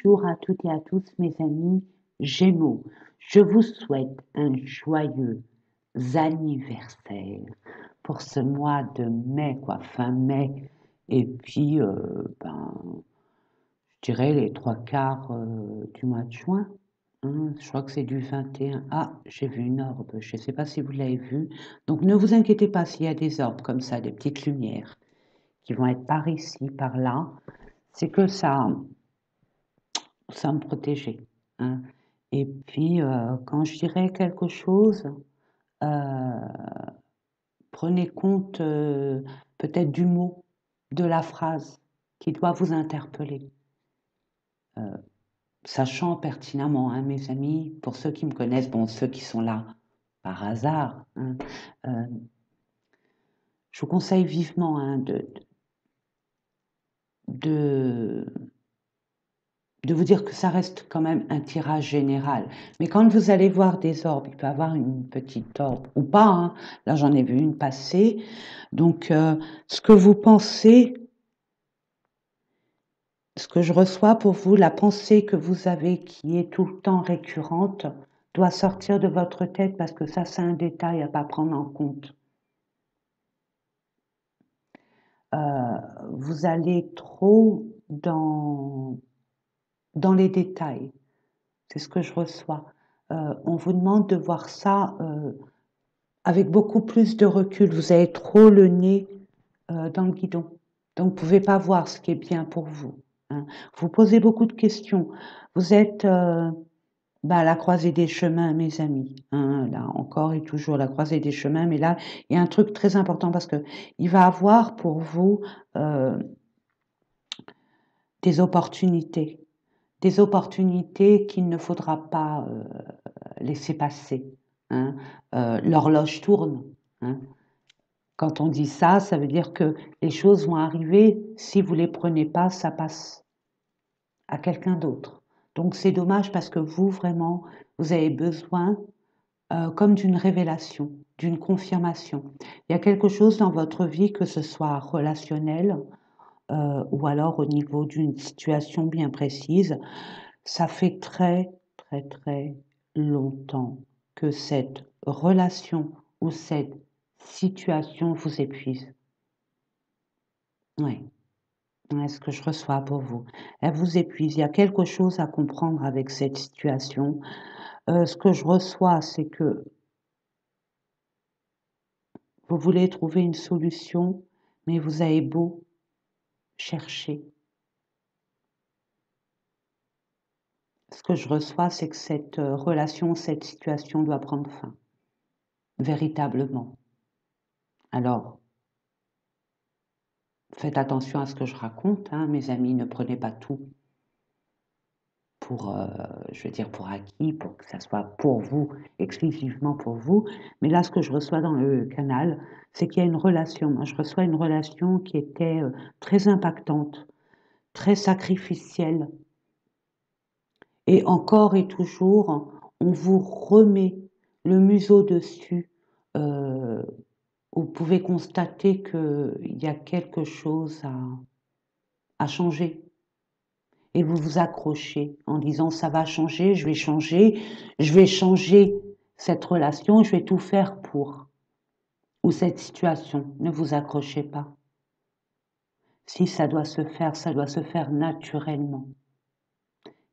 Bonjour à toutes et à tous mes amis Gémeaux. Je vous souhaite un joyeux anniversaire pour ce mois de mai, quoi, fin mai, et puis je dirais les trois quarts du mois de juin. Je crois que c'est du 21. Ah, j'ai vu une orbe, je ne sais pas si vous l'avez vue. Donc ne vous inquiétez pas s'il y a des orbes comme ça, des petites lumières qui vont être par ici, par là. C'est que ça me protégeait, hein. Et puis, quand je dirais quelque chose, euh, prenez compte peut-être du mot, de la phrase qui doit vous interpeller, sachant pertinemment, hein, mes amis, pour ceux qui me connaissent, bon, ceux qui sont là par hasard, hein, euh, je vous conseille vivement, hein, de de vous dire que ça reste quand même un tirage général. Mais quand vous allez voir des orbes, il peut y avoir une petite orbe ou pas, hein. Là, j'en ai vu une passer. Donc, ce que vous pensez, ce que je reçois pour vous, la pensée que vous avez qui est tout le temps récurrente, doit sortir de votre tête parce que ça, c'est un détail à ne pas prendre en compte. Vous allez trop dans les détails. C'est ce que je reçois. On vous demande de voir ça avec beaucoup plus de recul. Vous avez trop le nez dans le guidon. Donc, vous ne pouvez pas voir ce qui est bien pour vous, hein. Vous posez beaucoup de questions. Vous êtes à la croisée des chemins, mes amis, hein, là encore et toujours la croisée des chemins. Mais là, il y a un truc très important parce que il va avoir pour vous euh, des opportunités. Des opportunités qu'il ne faudra pas laisser passer, hein. L'horloge tourne, hein. Quand on dit ça, ça veut dire que les choses vont arriver. Si vous ne les prenez pas, ça passe à quelqu'un d'autre. Donc c'est dommage parce que vous, vraiment, vous avez besoin comme d'une révélation, d'une confirmation. Il y a quelque chose dans votre vie, que ce soit relationnel ou alors au niveau d'une situation bien précise. Ça fait très, très, très longtemps que cette relation ou cette situation vous épuise. Oui, ouais, ce que je reçois pour vous. Elle vous épuise. Il y a quelque chose à comprendre avec cette situation. Ce que je reçois, c'est que vous voulez trouver une solution, mais vous avez beau chercher. Ce que je reçois, c'est que cette relation, cette situation doit prendre fin, véritablement. Alors, faites attention à ce que je raconte, hein, mes amis, ne prenez pas tout pour, je veux dire, pour acquis, pour que ça soit pour vous, exclusivement pour vous. Mais là, ce que je reçois dans le canal, c'est qu'il y a une relation. Moi, je reçois une relation qui était très impactante, très sacrificielle. Et encore et toujours, on vous remet le museau dessus. Euh, vous pouvez constater qu'il y a quelque chose à changer. Et vous vous accrochez en disant ça va changer, je vais changer cette relation, je vais tout faire pour. Ou cette situation, ne vous accrochez pas. Si ça doit se faire naturellement.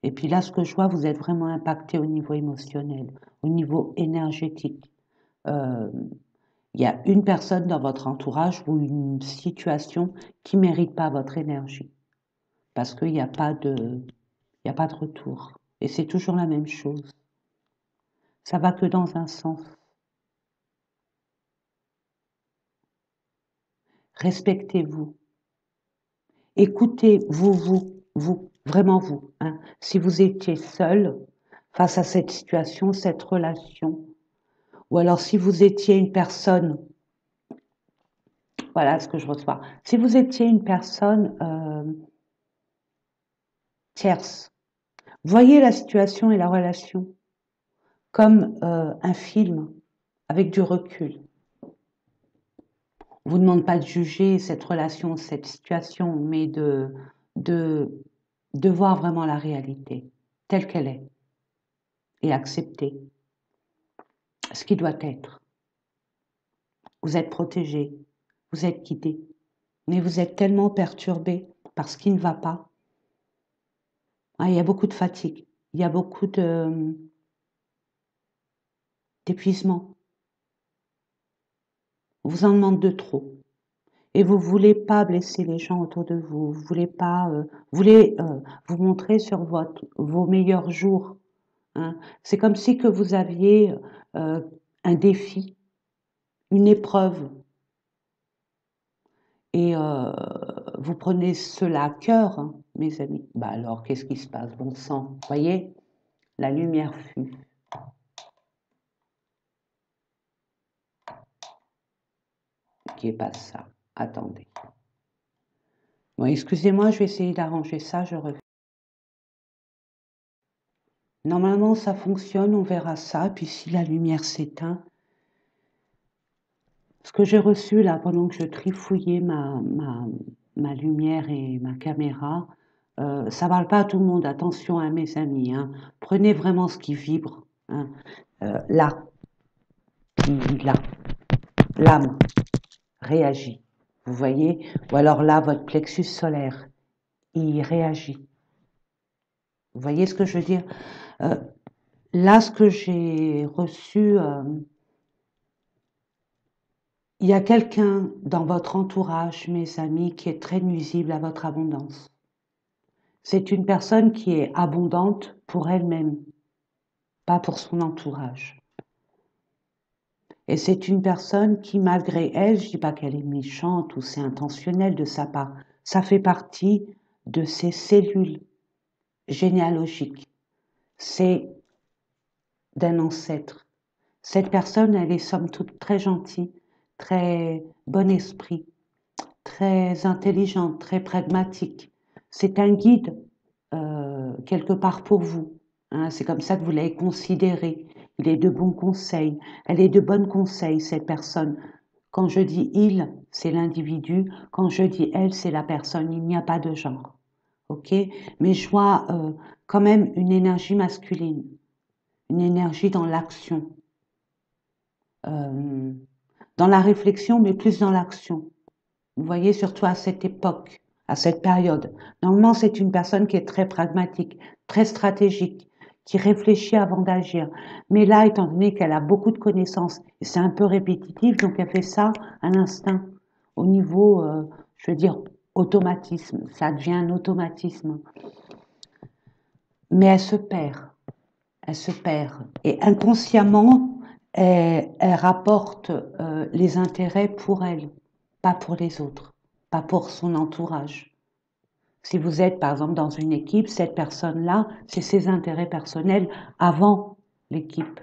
Et puis là, ce que je vois, vous êtes vraiment impacté au niveau émotionnel, au niveau énergétique. Euh, il y a une personne dans votre entourage ou une situation qui ne mérite pas votre énergie. Parce qu'il n'y a pas il n'y a pas de retour. Et c'est toujours la même chose. Ça va que dans un sens. Respectez-vous. Écoutez vous, vraiment vous, hein. Si vous étiez seul face à cette situation, cette relation, ou alors si vous étiez une personne, voilà ce que je reçois. Si vous étiez une personne tierce, voyez la situation et la relation comme un film avec du recul. On vous demande pas de juger cette relation, cette situation, mais de de voir vraiment la réalité telle qu'elle est et accepter ce qui doit être. Vous êtes protégé, vous êtes guidé, mais vous êtes tellement perturbé par ce qui ne va pas. Ah, il y a beaucoup de fatigue, il y a beaucoup d'épuisement. On vous en demande de trop. Et vous voulez pas blesser les gens autour de vous, vous voulez pas, vous montrer sur vos meilleurs jours. Hein. C'est comme si que vous aviez un défi, une épreuve, et vous prenez cela à cœur, hein, mes amis. Bah alors, qu'est-ce qui se passe? Bon sang, voyez, la lumière fut. Qui est pas ça? Attendez. Bon, excusez-moi, je vais essayer d'arranger ça, je reviens. Normalement, ça fonctionne, on verra ça, puis si la lumière s'éteint, ce que j'ai reçu là pendant que je trifouillais ma lumière et ma caméra, ça parle pas à tout le monde, attention à mes amis, hein. Prenez vraiment ce qui vibre, hein. Là, là, l'âme réagit, vous voyez, ou alors là, votre plexus solaire, il réagit. Vous voyez ce que je veux dire? Là, ce que j'ai reçu, il y a quelqu'un dans votre entourage, mes amis, qui est très nuisible à votre abondance. C'est une personne qui est abondante pour elle-même, pas pour son entourage. Et c'est une personne qui, malgré elle, je ne dis pas qu'elle est méchante ou c'est intentionnel de sa part, ça fait partie de ses cellules généalogiques. C'est d'un ancêtre. Cette personne, elle est somme toute très gentille, très bon esprit, très intelligente, très pragmatique. C'est un guide quelque part pour vous. Hein, c'est comme ça que vous l'avez considéré. Il est de bons conseils. Elle est de bons conseils, cette personne. Quand je dis il, c'est l'individu. Quand je dis elle, c'est la personne. Il n'y a pas de genre. Ok? Mais je vois quand même une énergie masculine, une énergie dans l'action, euh, dans la réflexion, mais plus dans l'action. Vous voyez, surtout à cette époque, à cette période. Normalement, c'est une personne qui est très pragmatique, très stratégique, qui réfléchit avant d'agir. Mais là, étant donné qu'elle a beaucoup de connaissances, et c'est un peu répétitif, donc elle fait ça à l'instinct, au niveau, je veux dire, automatisme. Ça devient un automatisme. Mais elle se perd. Elle se perd. Et inconsciemment, elle rapporte les intérêts pour elle, pas pour les autres, pas pour son entourage. Si vous êtes par exemple dans une équipe, cette personne-là, c'est ses intérêts personnels avant l'équipe.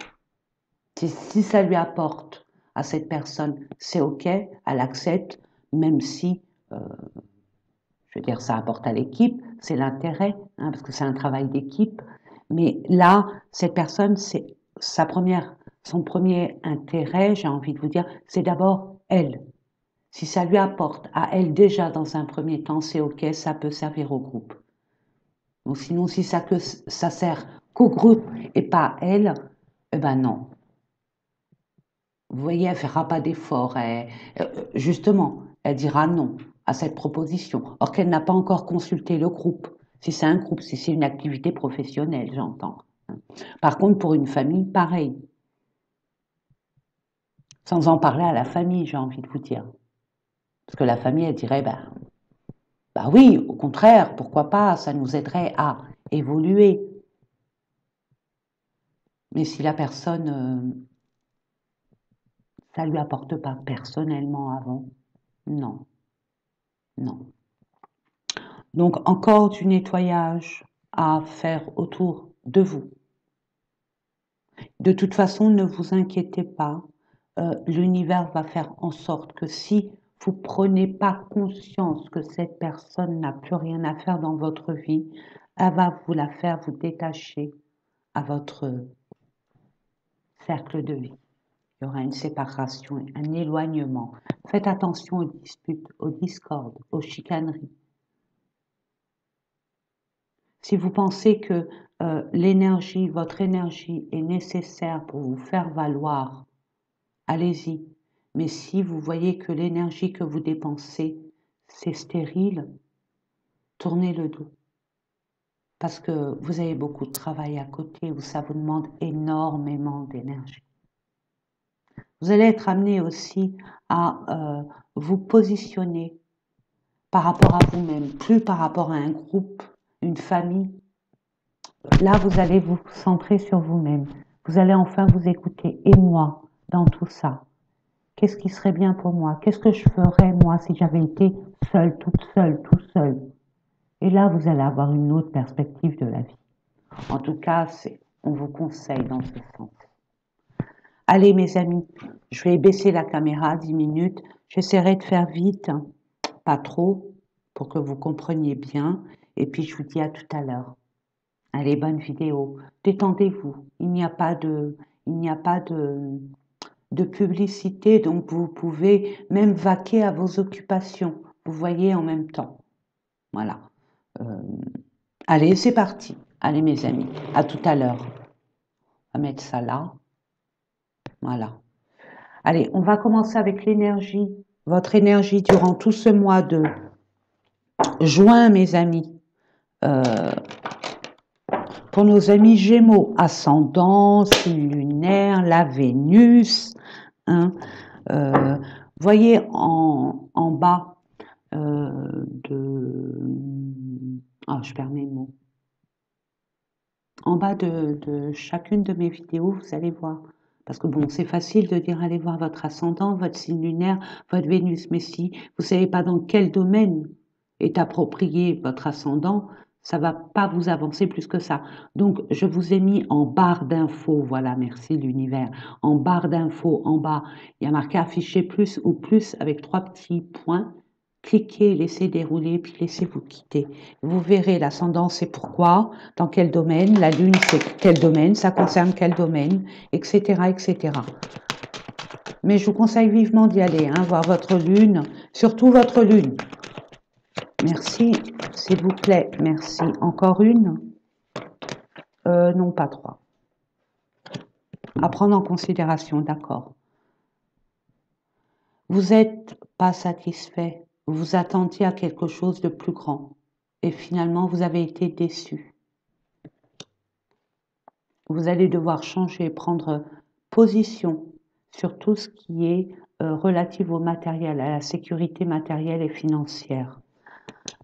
Si ça lui apporte à cette personne, c'est OK, elle accepte, même si, je veux dire, ça apporte à l'équipe, c'est l'intérêt, hein, parce que c'est un travail d'équipe. Mais là, cette personne, c'est son premier intérêt, j'ai envie de vous dire, c'est d'abord elle. Si ça lui apporte à elle déjà dans un premier temps, c'est OK, ça peut servir au groupe. Donc sinon, si ça sert qu'au groupe et pas à elle, eh ben non. Vous voyez, elle ne fera pas d'effort. Justement, elle dira non à cette proposition, or qu'elle n'a pas encore consulté le groupe. Si c'est un groupe, si c'est une activité professionnelle, j'entends. Par contre, pour une famille, pareil. Sans en parler à la famille, j'ai envie de vous dire. Parce que la famille, elle dirait, bah oui, au contraire, pourquoi pas, ça nous aiderait à évoluer. Mais si la personne, ça lui apporte pas personnellement avant, non, non. Donc encore du nettoyage à faire autour de vous. De toute façon, ne vous inquiétez pas, l'univers va faire en sorte que si vous prenez pas conscience que cette personne n'a plus rien à faire dans votre vie, elle va vous la faire vous détacher à votre cercle de vie. Il y aura une séparation, un éloignement. Faites attention aux disputes, aux discordes, aux chicaneries. Si vous pensez que l'énergie, votre énergie est nécessaire pour vous faire valoir, allez-y. Mais si vous voyez que l'énergie que vous dépensez, c'est stérile, tournez le dos. Parce que vous avez beaucoup de travail à côté, où ça vous demande énormément d'énergie. Vous allez être amené aussi à vous positionner par rapport à vous-même, plus par rapport à un groupe, une famille. Là, vous allez vous centrer sur vous-même. Vous allez enfin vous écouter. Et moi, dans tout ça, qu'est-ce qui serait bien pour moi? Qu'est-ce que je ferais, moi, si j'avais été seule, toute seule, tout seul? Et là, vous allez avoir une autre perspective de la vie. En tout cas, on vous conseille dans ce sens. Allez, mes amis, je vais baisser la caméra 10 minutes. J'essaierai de faire vite, hein, pas trop, pour que vous compreniez bien. Et puis, je vous dis à tout à l'heure. Allez, bonne vidéo. Détendez-vous. Il n'y a pas de publicité, donc vous pouvez même vaquer à vos occupations. Vous voyez en même temps. Voilà. Allez, c'est parti. Allez, mes amis, à tout à l'heure. On va mettre ça là. Voilà. Allez, on va commencer avec l'énergie. Votre énergie durant tout ce mois de juin, mes amis. Pour nos amis Gémeaux, ascendant, signe lunaire, la Vénus. Hein, voyez en bas je perds mes mots. En bas de chacune de mes vidéos, vous allez voir. Parce que bon, c'est facile de dire allez voir votre ascendant, votre signe lunaire, votre Vénus. Mais si vous ne savez pas dans quel domaine est approprié votre ascendant, ça ne va pas vous avancer plus que ça. Donc, je vous ai mis en barre d'infos, voilà, merci l'univers. En barre d'infos, en bas, il y a marqué afficher plus ou plus avec 3 petits points. Cliquez, laissez dérouler, puis laissez-vous quitter. Vous verrez l'ascendant, c'est pourquoi, dans quel domaine, la lune, c'est quel domaine, ça concerne quel domaine, etc., etc. Mais je vous conseille vivement d'y aller, hein, voir votre lune, surtout votre lune. Merci, s'il vous plaît, merci. Encore une? Non, pas 3. À prendre en considération, d'accord. Vous n'êtes pas satisfait, vous attendiez à quelque chose de plus grand, et finalement vous avez été déçu. Vous allez devoir changer, prendre position sur tout ce qui est relatif au matériel, à la sécurité matérielle et financière.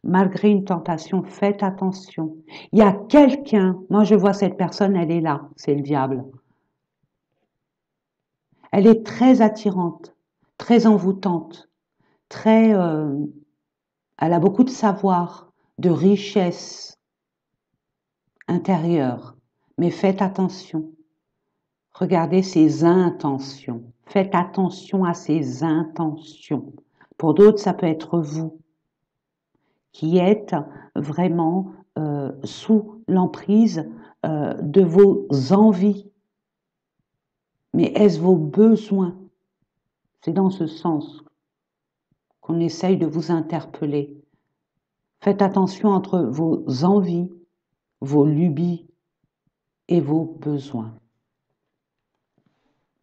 Malgré une tentation, faites attention. Il y a quelqu'un, moi je vois cette personne, elle est là, c'est le diable. Elle est très attirante, très envoûtante, elle a beaucoup de savoir, de richesse intérieure. Mais faites attention. Regardez ses intentions. Faites attention à ses intentions. Pour d'autres, ça peut être vous qui êtes vraiment sous l'emprise de vos envies. Mais est-ce vos besoins? C'est dans ce sens qu'on essaye de vous interpeller. Faites attention entre vos envies, vos lubies et vos besoins.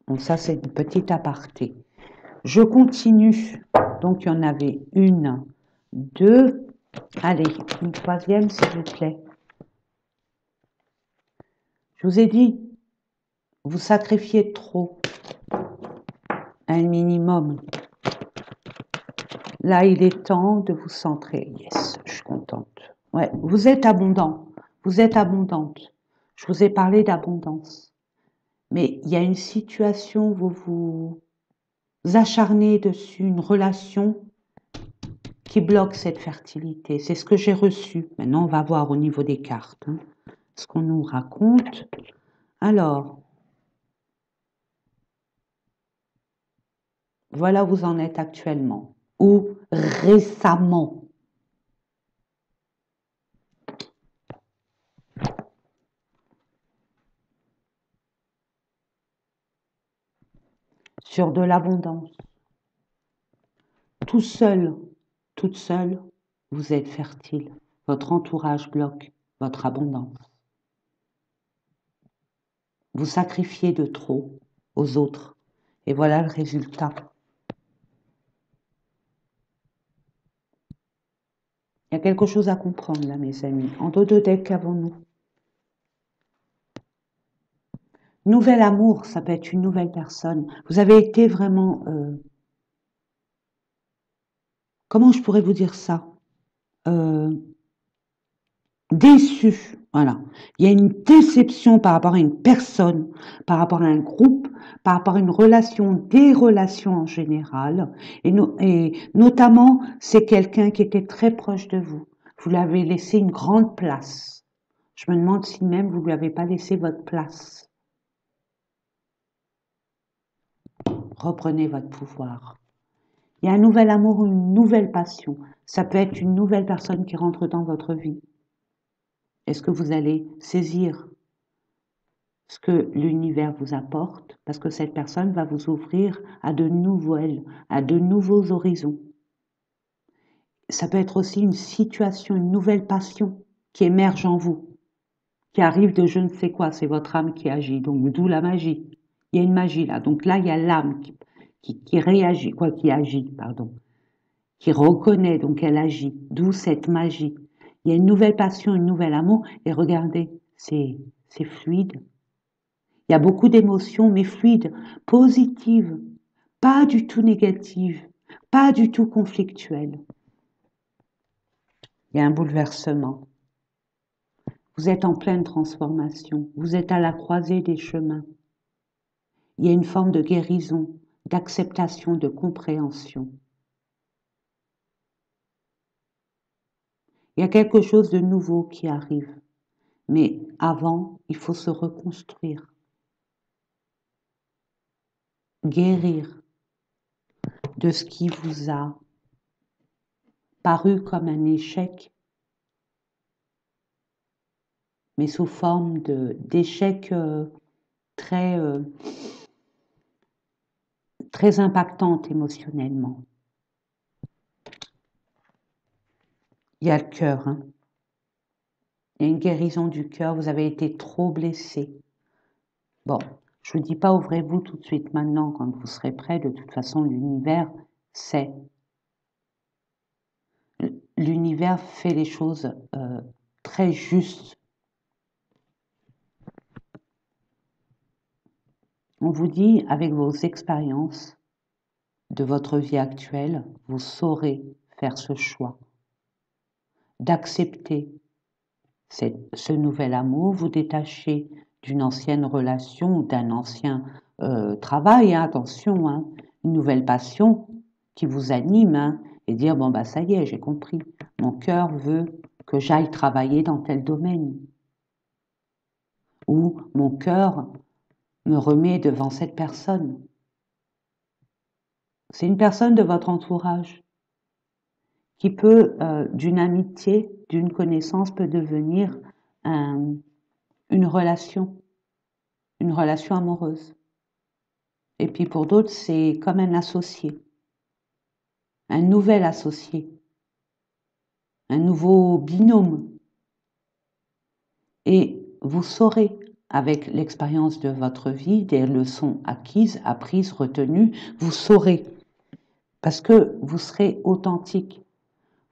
Donc ça, c'est une petite aparté. Je continue. Donc, il y en avait une, deux. Allez, une troisième, s'il vous plaît. Je vous ai dit, vous sacrifiez trop. Un minimum. Là, il est temps de vous centrer. Yes, je suis contente. Ouais, vous êtes abondant. Vous êtes abondante. Je vous ai parlé d'abondance. Mais il y a une situation où vous vous acharnez dessus, une relation qui bloque cette fertilité. C'est ce que j'ai reçu. Maintenant, on va voir au niveau des cartes hein, ce qu'on nous raconte. Alors, voilà où vous en êtes actuellement. Ou récemment. Sur de l'abondance. Tout seul, toute seule, vous êtes fertile. Votre entourage bloque. votre abondance. Vous sacrifiez de trop aux autres. Et voilà le résultat. Il y a quelque chose à comprendre là, mes amis. En dos de deck, qu'avons-nous? Nouvel amour, ça peut être une nouvelle personne. Vous avez été vraiment... comment je pourrais vous dire ça? Déçu, voilà. Il y a une déception par rapport à une personne, par rapport à un groupe, par rapport à une relation, des relations en général. Et notamment, c'est quelqu'un qui était très proche de vous. Vous l'avez laissé une grande place. Je me demande si même vous ne lui avez pas laissé votre place. Reprenez votre pouvoir. Il y a un nouvel amour ou une nouvelle passion. Ça peut être une nouvelle personne qui rentre dans votre vie. Est-ce que vous allez saisir ce que l'univers vous apporte, parce que cette personne va vous ouvrir à de nouveaux horizons. Ça peut être aussi une situation, une nouvelle passion qui émerge en vous, qui arrive de je ne sais quoi, c'est votre âme qui agit, donc d'où la magie. Il y a une magie là, donc là il y a l'âme qui réagit, qui agit, pardon, qui reconnaît, donc elle agit, d'où cette magie. Il y a une nouvelle passion, un nouvel amour, et regardez, c'est fluide. Il y a beaucoup d'émotions, mais fluides, positives, pas du tout négatives, pas du tout conflictuelles. Il y a un bouleversement. Vous êtes en pleine transformation. Vous êtes à la croisée des chemins. Il y a une forme de guérison, d'acceptation, de compréhension. Il y a quelque chose de nouveau qui arrive. Mais avant, il faut se reconstruire. Guérir de ce qui vous a paru comme un échec, mais sous forme d'échec très, très impactante émotionnellement. Il y a le cœur, hein. Il y a une guérison du cœur, vous avez été trop blessé. Bon, je ne vous dis pas ouvrez-vous tout de suite maintenant quand vous serez prêt, de toute façon l'univers sait. L'univers fait les choses très justes. On vous dit, avec vos expériences de votre vie actuelle, vous saurez faire ce choix d'accepter ce nouvel amour, vous détacher d'une ancienne relation ou d'un ancien travail, hein, attention, hein, une nouvelle passion qui vous anime, hein, et dire, bon, bah ça y est, j'ai compris, mon cœur veut que j'aille travailler dans tel domaine, ou mon cœur me remet devant cette personne. C'est une personne de votre entourage qui peut, d'une amitié, d'une connaissance, peut devenir une relation amoureuse. Et puis pour d'autres, c'est comme un associé, un nouvel associé, un nouveau binôme. Et vous saurez, avec l'expérience de votre vie, des leçons acquises, apprises, retenues, vous saurez, parce que vous serez authentique.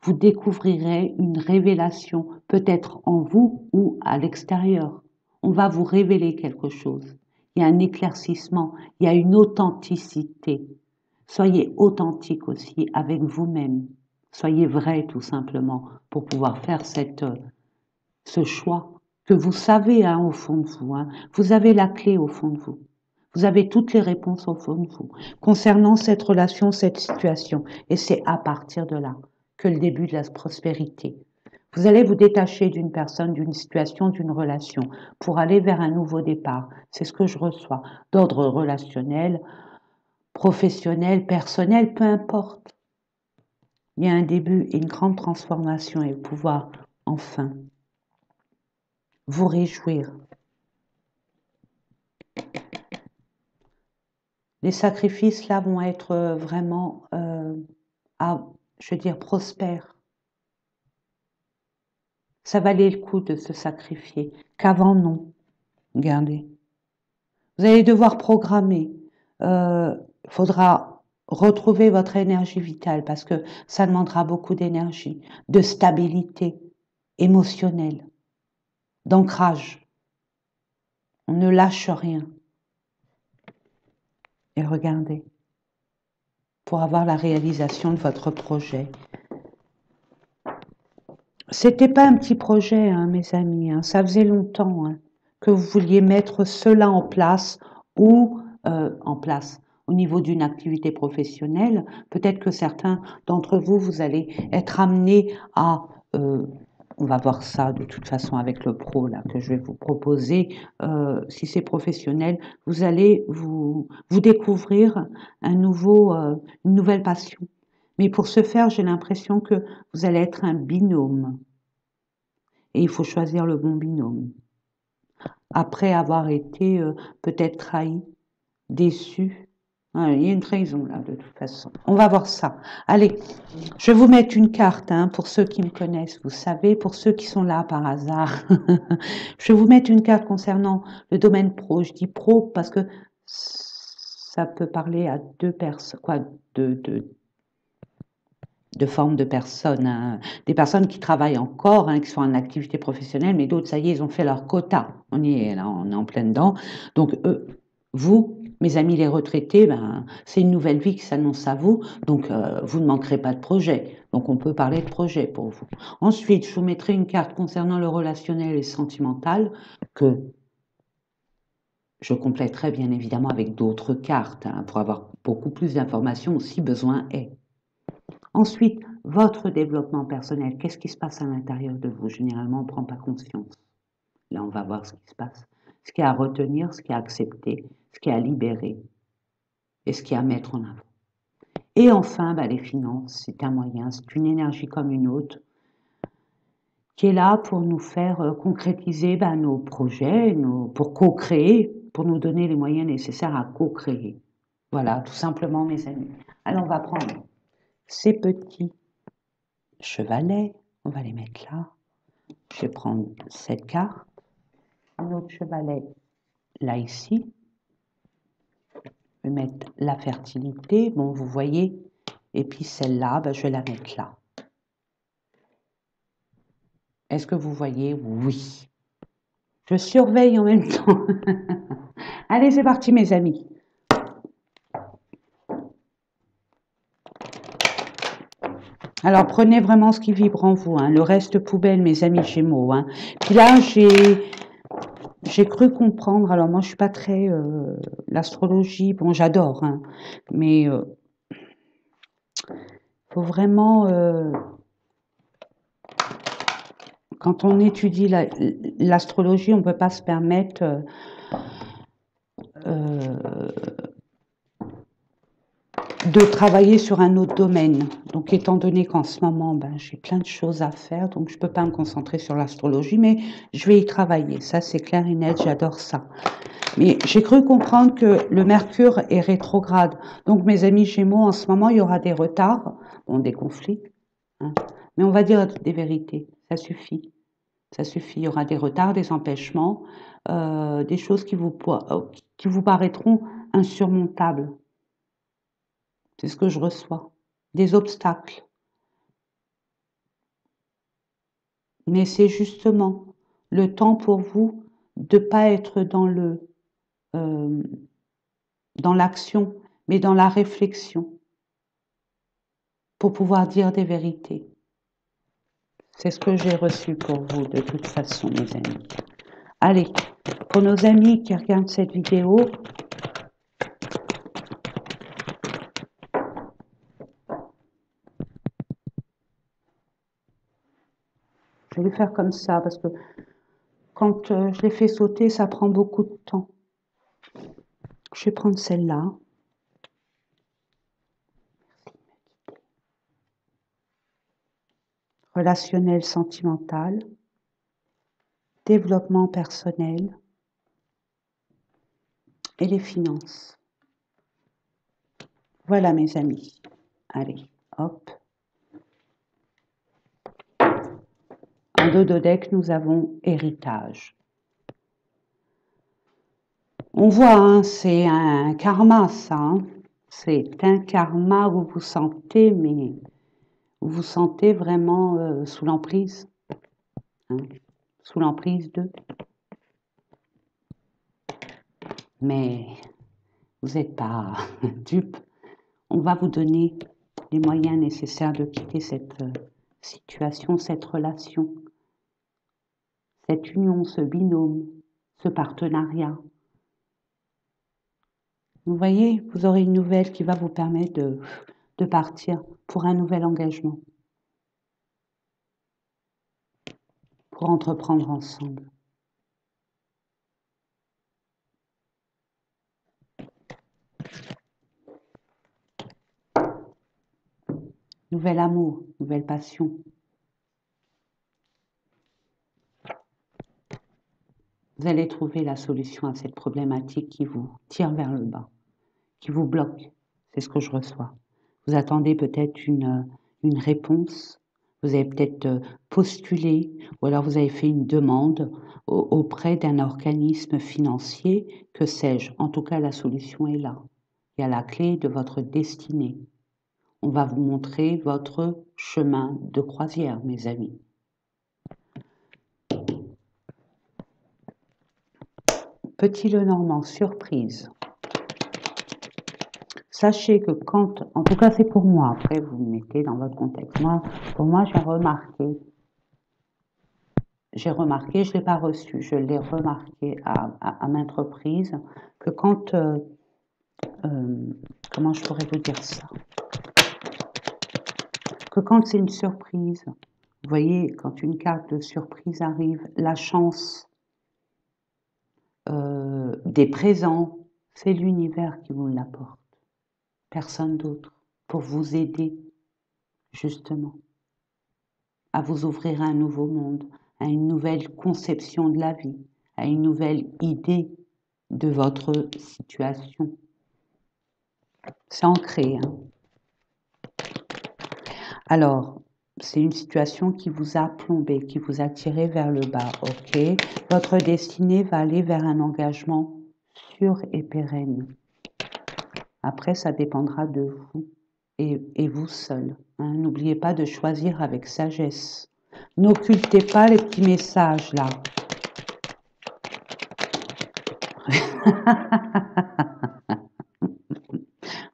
Vous découvrirez une révélation, peut-être en vous ou à l'extérieur. On va vous révéler quelque chose. Il y a un éclaircissement, il y a une authenticité. Soyez authentique aussi avec vous-même. Soyez vrai tout simplement pour pouvoir faire ce choix que vous savez hein, au fond de vous. Hein. Vous avez la clé au fond de vous. Vous avez toutes les réponses au fond de vous concernant cette relation, cette situation. Et c'est à partir de là que le début de la prospérité. Vous allez vous détacher d'une personne, d'une situation, d'une relation pour aller vers un nouveau départ. C'est ce que je reçois d'ordre relationnel, professionnel, personnel, peu importe. Il y a un début et une grande transformation et pouvoir enfin vous réjouir. Les sacrifices là vont être vraiment, je veux dire, prospères. ça valait le coup de se sacrifier, qu'avant non. Regardez. Vous allez devoir programmer. Il faudra retrouver votre énergie vitale parce que ça demandera beaucoup d'énergie, de stabilité émotionnelle, d'ancrage. On ne lâche rien. Et regardez, pour avoir la réalisation de votre projet. C'était pas un petit projet, hein, mes amis, hein, ça faisait longtemps hein, que vous vouliez mettre cela en place ou au niveau d'une activité professionnelle. Peut-être que certains d'entre vous, vous allez être amenés à on va voir ça de toute façon avec le pro là que je vais vous proposer. Si c'est professionnel, vous allez vous découvrir une nouvelle passion. Mais pour ce faire, j'ai l'impression que vous allez être un binôme. Et il faut choisir le bon binôme. Après avoir été peut-être trahi, déçu. Il y a une trahison là, de toute façon. On va voir ça. Allez, je vais vous mettre une carte, hein, pour ceux qui me connaissent, vous savez, pour ceux qui sont là par hasard. Je vais vous mettre une carte concernant le domaine pro. Je dis pro parce que ça peut parler à deux personnes, quoi, de formes de personnes, hein. Des personnes qui travaillent encore, hein, qui sont en activité professionnelle, mais d'autres, ça y est, ils ont fait leur quota. On y est là, on est en plein dedans. Donc, vous, mes amis les retraités, ben, c'est une nouvelle vie qui s'annonce à vous, donc vous ne manquerez pas de projet. Donc, on peut parler de projet pour vous. Ensuite, je vous mettrai une carte concernant le relationnel et sentimental que je compléterai bien évidemment avec d'autres cartes, hein, pour avoir beaucoup plus d'informations si besoin est. Ensuite, votre développement personnel, qu'est-ce qui se passe à l'intérieur de vous? Généralement, on ne prend pas conscience. Là, on va voir ce qui se passe. Ce qu'il y a à retenir, ce qu'il y a à accepter, ce qu'il y a à libérer et ce qu'il y a à mettre en avant. Et enfin, les finances, c'est un moyen, c'est une énergie comme une autre qui est là pour nous faire concrétiser nos projets, pour co-créer, pour nous donner les moyens nécessaires à co-créer. Voilà, tout simplement, mes amis. Alors, on va prendre ces petits chevalets, on va les mettre là. Je vais prendre cette carte, un autre chevalet là ici. Je vais mettre la fertilité, bon vous voyez, et puis celle-là, je vais la mettre là. Est-ce que vous voyez? Oui. Je surveille en même temps. Allez, c'est parti mes amis. Alors prenez vraiment ce qui vibre en vous, hein. Le reste poubelle mes amis Gémeaux. Hein. Puis là j'ai cru comprendre, alors moi je suis pas très l'astrologie, bon j'adore, hein, mais faut vraiment quand on étudie l'astrologie, on ne peut pas se permettre de travailler sur un autre domaine. Donc, étant donné qu'en ce moment, j'ai plein de choses à faire, donc je ne peux pas me concentrer sur l'astrologie, mais je vais y travailler. Ça, c'est clair et net, j'adore ça. Mais j'ai cru comprendre que le Mercure est rétrograde. Donc, mes amis Gémeaux, en ce moment, il y aura des retards, bon, des conflits, hein, mais on va dire des vérités. Ça suffit. Ça suffit. Il y aura des retards, des empêchements, des choses qui vous paraîtront insurmontables. C'est ce que je reçois. Des obstacles. Mais c'est justement le temps pour vous de ne pas être dans l'action, mais dans la réflexion, pour pouvoir dire des vérités. C'est ce que j'ai reçu pour vous de toute façon, mes amis. Allez, pour nos amis qui regardent cette vidéo, je vais le faire comme ça, parce que quand je les fais sauter, ça prend beaucoup de temps. Je vais prendre celle-là. Relationnel, sentimental, développement personnel et les finances. Voilà mes amis. Allez, hop. En dos de deck, nous avons héritage. On voit, hein, c'est un karma, ça. Hein. C'est un karma où vous sentez, mais vous vous sentez vraiment sous l'emprise. Hein, sous l'emprise d'eux. Mais vous n'êtes pas dupe. On va vous donner les moyens nécessaires de quitter cette situation, cette relation, cette union, ce binôme, ce partenariat. Vous voyez, vous aurez une nouvelle qui va vous permettre de partir pour un nouvel engagement, pour entreprendre ensemble. Nouvel amour, nouvelle passion. Vous allez trouver la solution à cette problématique qui vous tire vers le bas, qui vous bloque. C'est ce que je reçois. Vous attendez peut-être une réponse, vous avez peut-être postulé, ou alors vous avez fait une demande auprès d'un organisme financier, que sais-je. En tout cas, la solution est là. Il y a la clé de votre destinée. On va vous montrer votre chemin de croisière, mes amis. Petit Lenormand, surprise. Sachez que quand, en tout cas c'est pour moi, après vous me mettez dans votre contexte, pour moi j'ai remarqué, je ne l'ai pas reçu, je l'ai remarqué à maintes reprises, que quand, comment je pourrais vous dire ça, que quand c'est une surprise, vous voyez, quand une carte de surprise arrive, la chance, des présents, c'est l'univers qui vous l'apporte, personne d'autre, pour vous aider, justement, à vous ouvrir à un nouveau monde, à une nouvelle conception de la vie, à une nouvelle idée de votre situation. C'est ancré. Hein. Alors, c'est une situation qui vous a plombé, qui vous a tiré vers le bas, ok? Votre destinée va aller vers un engagement sûr et pérenne. Après, ça dépendra de vous et vous seul. Hein. N'oubliez pas de choisir avec sagesse. N'occultez pas les petits messages là.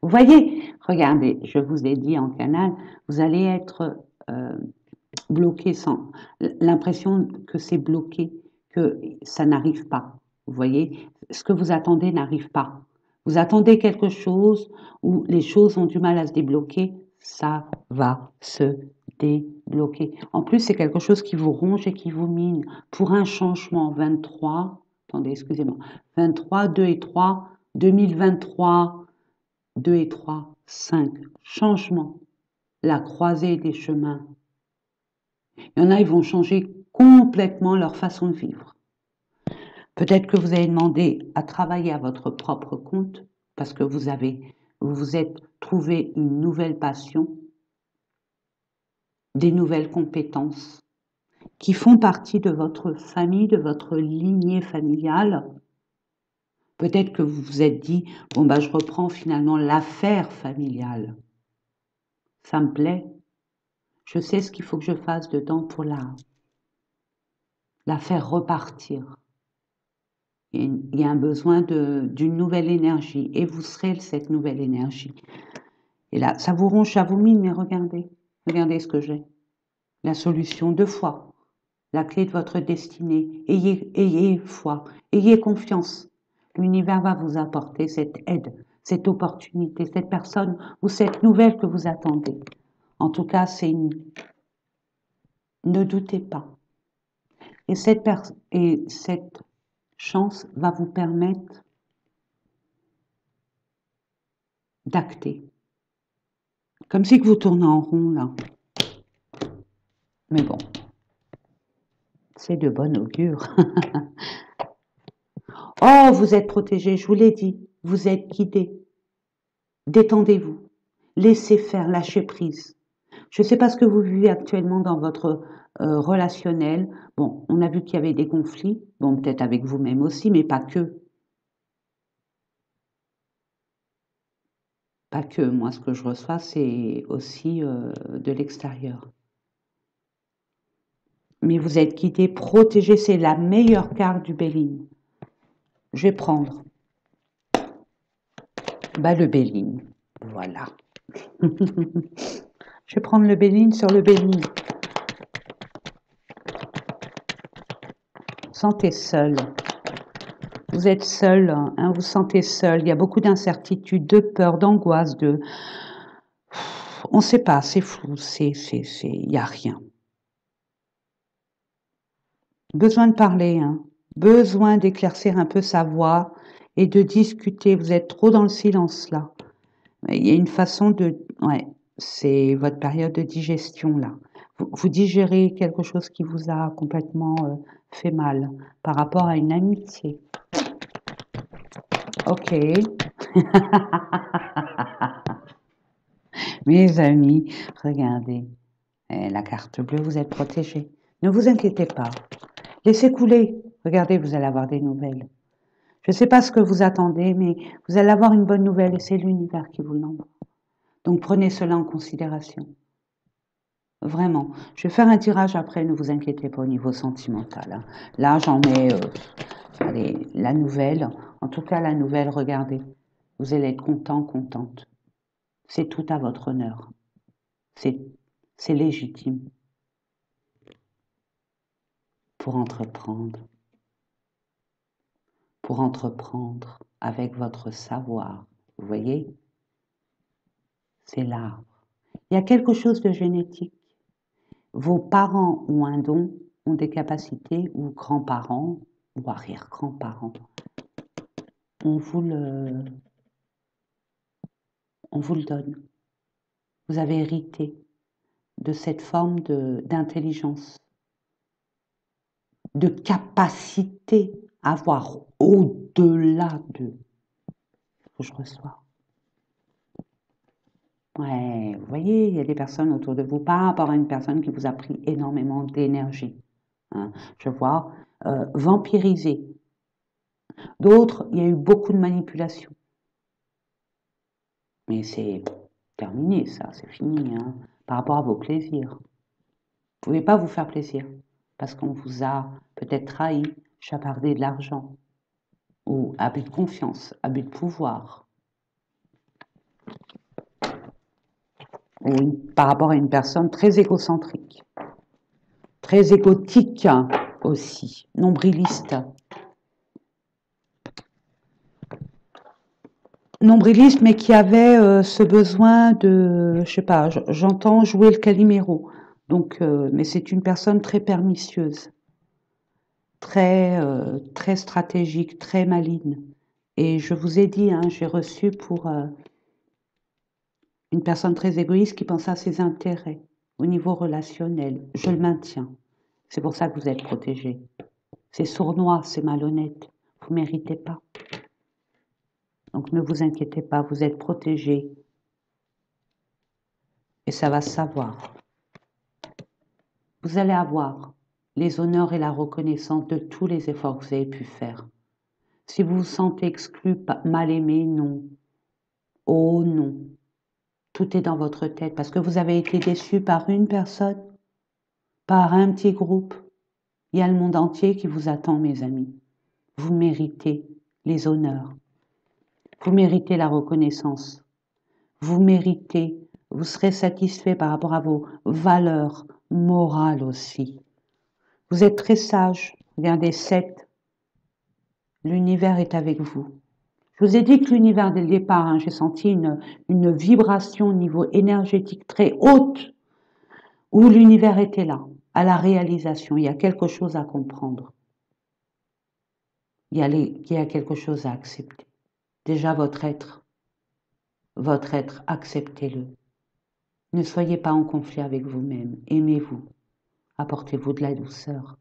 Vous voyez, regardez, je vous ai dit en canal, vous allez être bloqué sans l'impression que c'est bloqué, que ça n'arrive pas. Vous voyez, ce que vous attendez n'arrive pas. Vous attendez quelque chose où les choses ont du mal à se débloquer, ça va se débloquer. En plus, c'est quelque chose qui vous ronge et qui vous mine. Pour un changement 23, attendez, excusez-moi, 23, 2 et 3, 2023, 2 et 3, 5, changement, la croisée des chemins. Il y en a, ils vont changer complètement leur façon de vivre. Peut-être que vous avez demandé à travailler à votre propre compte parce que vous vous êtes trouvé une nouvelle passion, des nouvelles compétences qui font partie de votre famille, de votre lignée familiale. Peut-être que vous vous êtes dit, bon bah je reprends finalement l'affaire familiale. Ça me plaît. Je sais ce qu'il faut que je fasse dedans pour la faire repartir. Il y a un besoin d'une nouvelle énergie et vous serez cette nouvelle énergie. Et là, ça vous ronge, ça vous mine, mais regardez ce que j'ai. La solution 2 fois, la clé de votre destinée. Ayez foi, ayez confiance. L'univers va vous apporter cette aide, cette opportunité, cette personne ou cette nouvelle que vous attendez. En tout cas, ne doutez pas. Et cette chance va vous permettre d'acter. Comme si que vous tournez en rond, là. Mais bon, c'est de bon augure. Oh, vous êtes protégé, je vous l'ai dit. Vous êtes guidé. Détendez-vous. Laissez faire, lâchez prise. Je ne sais pas ce que vous vivez actuellement dans votre relationnel. Bon, on a vu qu'il y avait des conflits, bon, peut-être avec vous-même aussi, mais pas que. Pas que. Moi, ce que je reçois, c'est aussi de l'extérieur. Mais vous êtes guidé, protégé, c'est la meilleure carte du Béline. Je vais prendre le Béline. Voilà. Je vais prendre le Béline sur le Béline. Sentez seul. Vous êtes seul, hein, vous sentez seul. Il y a beaucoup d'incertitudes, de peur, d'angoisse, de... On ne sait pas, c'est flou, il n'y a rien. Besoin de parler, hein. Besoin d'éclaircir un peu sa voix et de discuter. Vous êtes trop dans le silence, là. Il y a une façon de... Ouais, c'est votre période de digestion, là. Vous digérez quelque chose qui vous a complètement fait mal par rapport à une amitié. Ok. Mes amis, regardez. La carte bleue, vous êtes protégés. Ne vous inquiétez pas. Laissez couler. Regardez, vous allez avoir des nouvelles. Je ne sais pas ce que vous attendez, mais vous allez avoir une bonne nouvelle et c'est l'univers qui vous l'envoie. Donc prenez cela en considération. Vraiment. Je vais faire un tirage après, ne vous inquiétez pas au niveau sentimental. Hein. Là, j'en mets allez, la nouvelle. En tout cas, la nouvelle, regardez. Vous allez être content, contente. C'est tout à votre honneur. C'est légitime pour entreprendre. Pour entreprendre avec votre savoir. Vous voyez? C'est l'arbre. Il y a quelque chose de génétique. Vos parents ont un don, ont des capacités, ou grands-parents, ou arrière-grands-parents. On vous le donne. Vous avez hérité de cette forme d'intelligence, de capacité à voir au-delà de ce que je reçois. Ouais, vous voyez, il y a des personnes autour de vous, par rapport à une personne qui vous a pris énormément d'énergie. Hein. Je vois vampiriser. D'autres, il y a eu beaucoup de manipulation. Mais c'est terminé, ça, c'est fini. Hein. Par rapport à vos plaisirs. Vous ne pouvez pas vous faire plaisir parce qu'on vous a peut-être trahi, chapardé de l'argent, ou abus de confiance, abus de pouvoir. Ou par rapport à une personne très égocentrique, très égotique aussi, nombriliste. Nombriliste, mais qui avait ce besoin de, je sais pas, j'entends jouer le Calimero. Donc, mais c'est une personne très pernicieuse, très stratégique, très maligne. Et je vous ai dit, hein, j'ai reçu pour une personne très égoïste qui pense à ses intérêts au niveau relationnel. Je le maintiens. C'est pour ça que vous êtes protégé. C'est sournois, c'est malhonnête. Vous ne méritez pas. Donc ne vous inquiétez pas, vous êtes protégé. Et ça va se savoir. Vous allez avoir les honneurs et la reconnaissance de tous les efforts que vous avez pu faire. Si vous vous sentez exclu, mal aimé, non. Oh non. Tout est dans votre tête parce que vous avez été déçu par une personne, par un petit groupe. Il y a le monde entier qui vous attend, mes amis. Vous méritez les honneurs. Vous méritez la reconnaissance. Vous méritez, vous serez satisfait par rapport à vos valeurs morales aussi. Vous êtes très sage. Regardez, 7. L'univers est avec vous. Je vous ai dit que l'univers, dès le départ, hein, j'ai senti une vibration au niveau énergétique très haute où l'univers était là, à la réalisation. Il y a quelque chose à comprendre. Il y a quelque chose à accepter. Déjà, votre être, acceptez-le. Ne soyez pas en conflit avec vous-même. Aimez-vous. Apportez-vous de la douceur.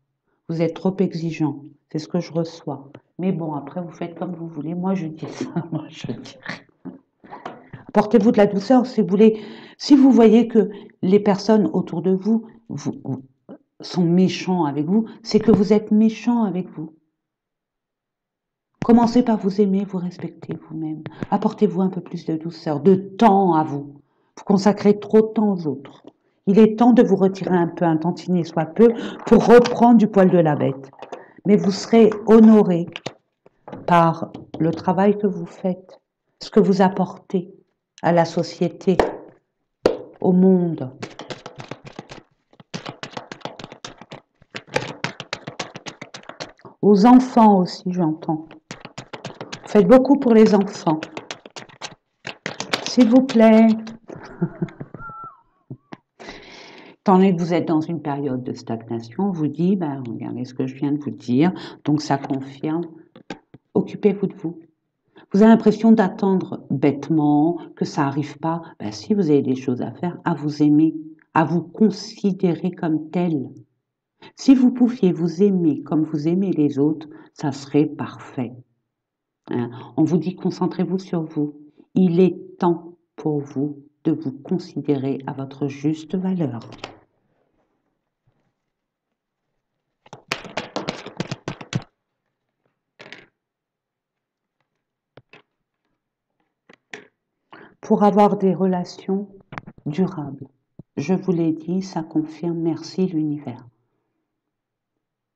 Vous êtes trop exigeant. C'est ce que je reçois. Mais bon, après, vous faites comme vous voulez. Moi, je dis ça. Moi, je dis rien. Apportez-vous de la douceur si vous voulez. Si vous voyez que les personnes autour de vous, sont méchants avec vous, c'est que vous êtes méchant avec vous. Commencez par vous aimer, vous respecter vous-même. Apportez-vous un peu plus de douceur, de temps à vous. Vous consacrez trop de temps aux autres. Il est temps de vous retirer un tantinet soit peu, pour reprendre du poil de la bête. Mais vous serez honoré par le travail que vous faites, ce que vous apportez à la société, au monde. Aux enfants aussi, j'entends. Faites beaucoup pour les enfants. S'il vous plaît. Étant donné que vous êtes dans une période de stagnation, on vous dit, ben, regardez ce que je viens de vous dire, donc ça confirme, occupez-vous de vous. Vous avez l'impression d'attendre bêtement, que ça n'arrive pas. Ben, si vous avez des choses à faire, à vous aimer, à vous considérer comme tel. Si vous pouviez vous aimer comme vous aimez les autres, ça serait parfait. Hein? On vous dit, concentrez-vous sur vous. Il est temps pour vous de vous considérer à votre juste valeur. Pour avoir des relations durables. Je vous l'ai dit, ça confirme. Merci l'univers.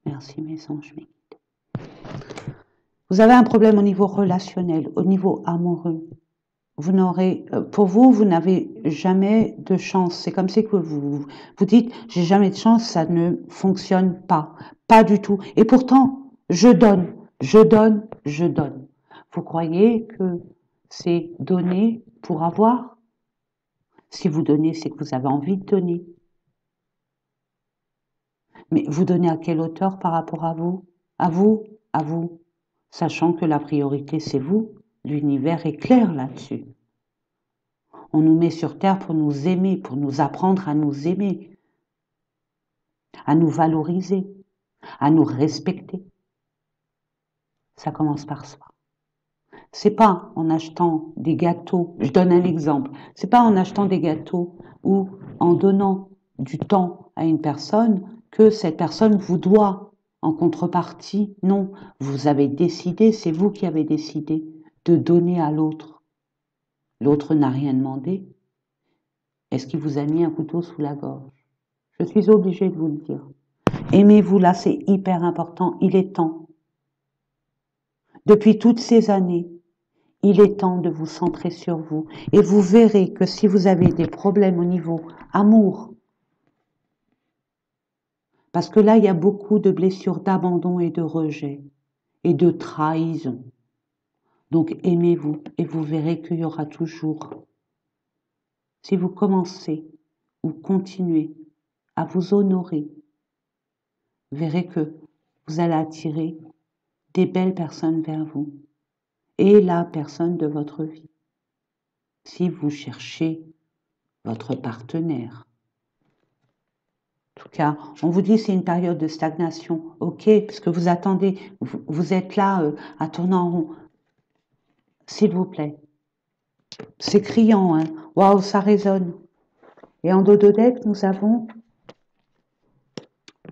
Merci mes anges, mes guides. Vous avez un problème au niveau relationnel, au niveau amoureux. Vous n'aurez, pour vous, vous n'avez jamais de chance. C'est comme si que vous dites, j'ai jamais de chance, ça ne fonctionne pas. Pas du tout. Et pourtant, je donne, je donne, je donne. Vous croyez que c'est donner pour avoir? Si vous donnez, c'est que vous avez envie de donner. Mais vous donnez à quelle hauteur par rapport à vous? À vous? À vous? Sachant que la priorité, c'est vous. L'univers est clair là-dessus. On nous met sur terre pour nous aimer, pour nous apprendre à nous aimer, à nous valoriser, à nous respecter. Ça commence par soi. C'est pas en achetant des gâteaux, je donne un exemple, c'est pas en achetant des gâteaux ou en donnant du temps à une personne que cette personne vous doit en contrepartie. Non, vous avez décidé, c'est vous qui avez décidé de donner à l'autre. L'autre n'a rien demandé. Est-ce qu'il vous a mis un couteau sous la gorge? Je suis obligée de vous le dire. Aimez-vous, là, c'est hyper important. Il est temps. Depuis toutes ces années, il est temps de vous centrer sur vous. Et vous verrez que si vous avez des problèmes au niveau amour, parce que là, il y a beaucoup de blessures d'abandon et de rejet et de trahison. Donc aimez-vous et vous verrez qu'il y aura toujours, si vous commencez ou continuez à vous honorer, vous verrez que vous allez attirer des belles personnes vers vous et la personne de votre vie. Si vous cherchez votre partenaire. En tout cas, on vous dit c'est une période de stagnation, ok, puisque vous attendez, vous êtes là à tourner en rond. S'il vous plaît, c'est criant, hein. Waouh, ça résonne. Et en dos de deck, nous avons,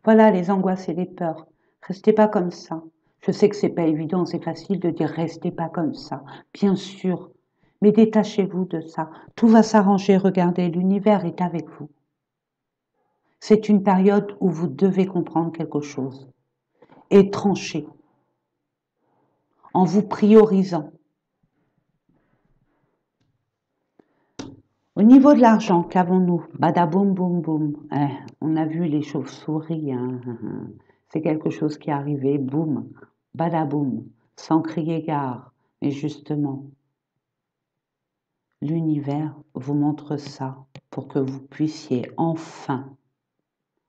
voilà, les angoisses et les peurs. Restez pas comme ça. Je sais que c'est pas évident, c'est facile de dire restez pas comme ça, bien sûr. Mais détachez-vous de ça. Tout va s'arranger, regardez, l'univers est avec vous. C'est une période où vous devez comprendre quelque chose et trancher en vous priorisant. Au niveau de l'argent, qu'avons-nous? Badaboum, boum, boum. On a vu les chauves-souris. Hein. C'est quelque chose qui est arrivé, boum, badaboum, sans crier gare. Mais justement, l'univers vous montre ça pour que vous puissiez enfin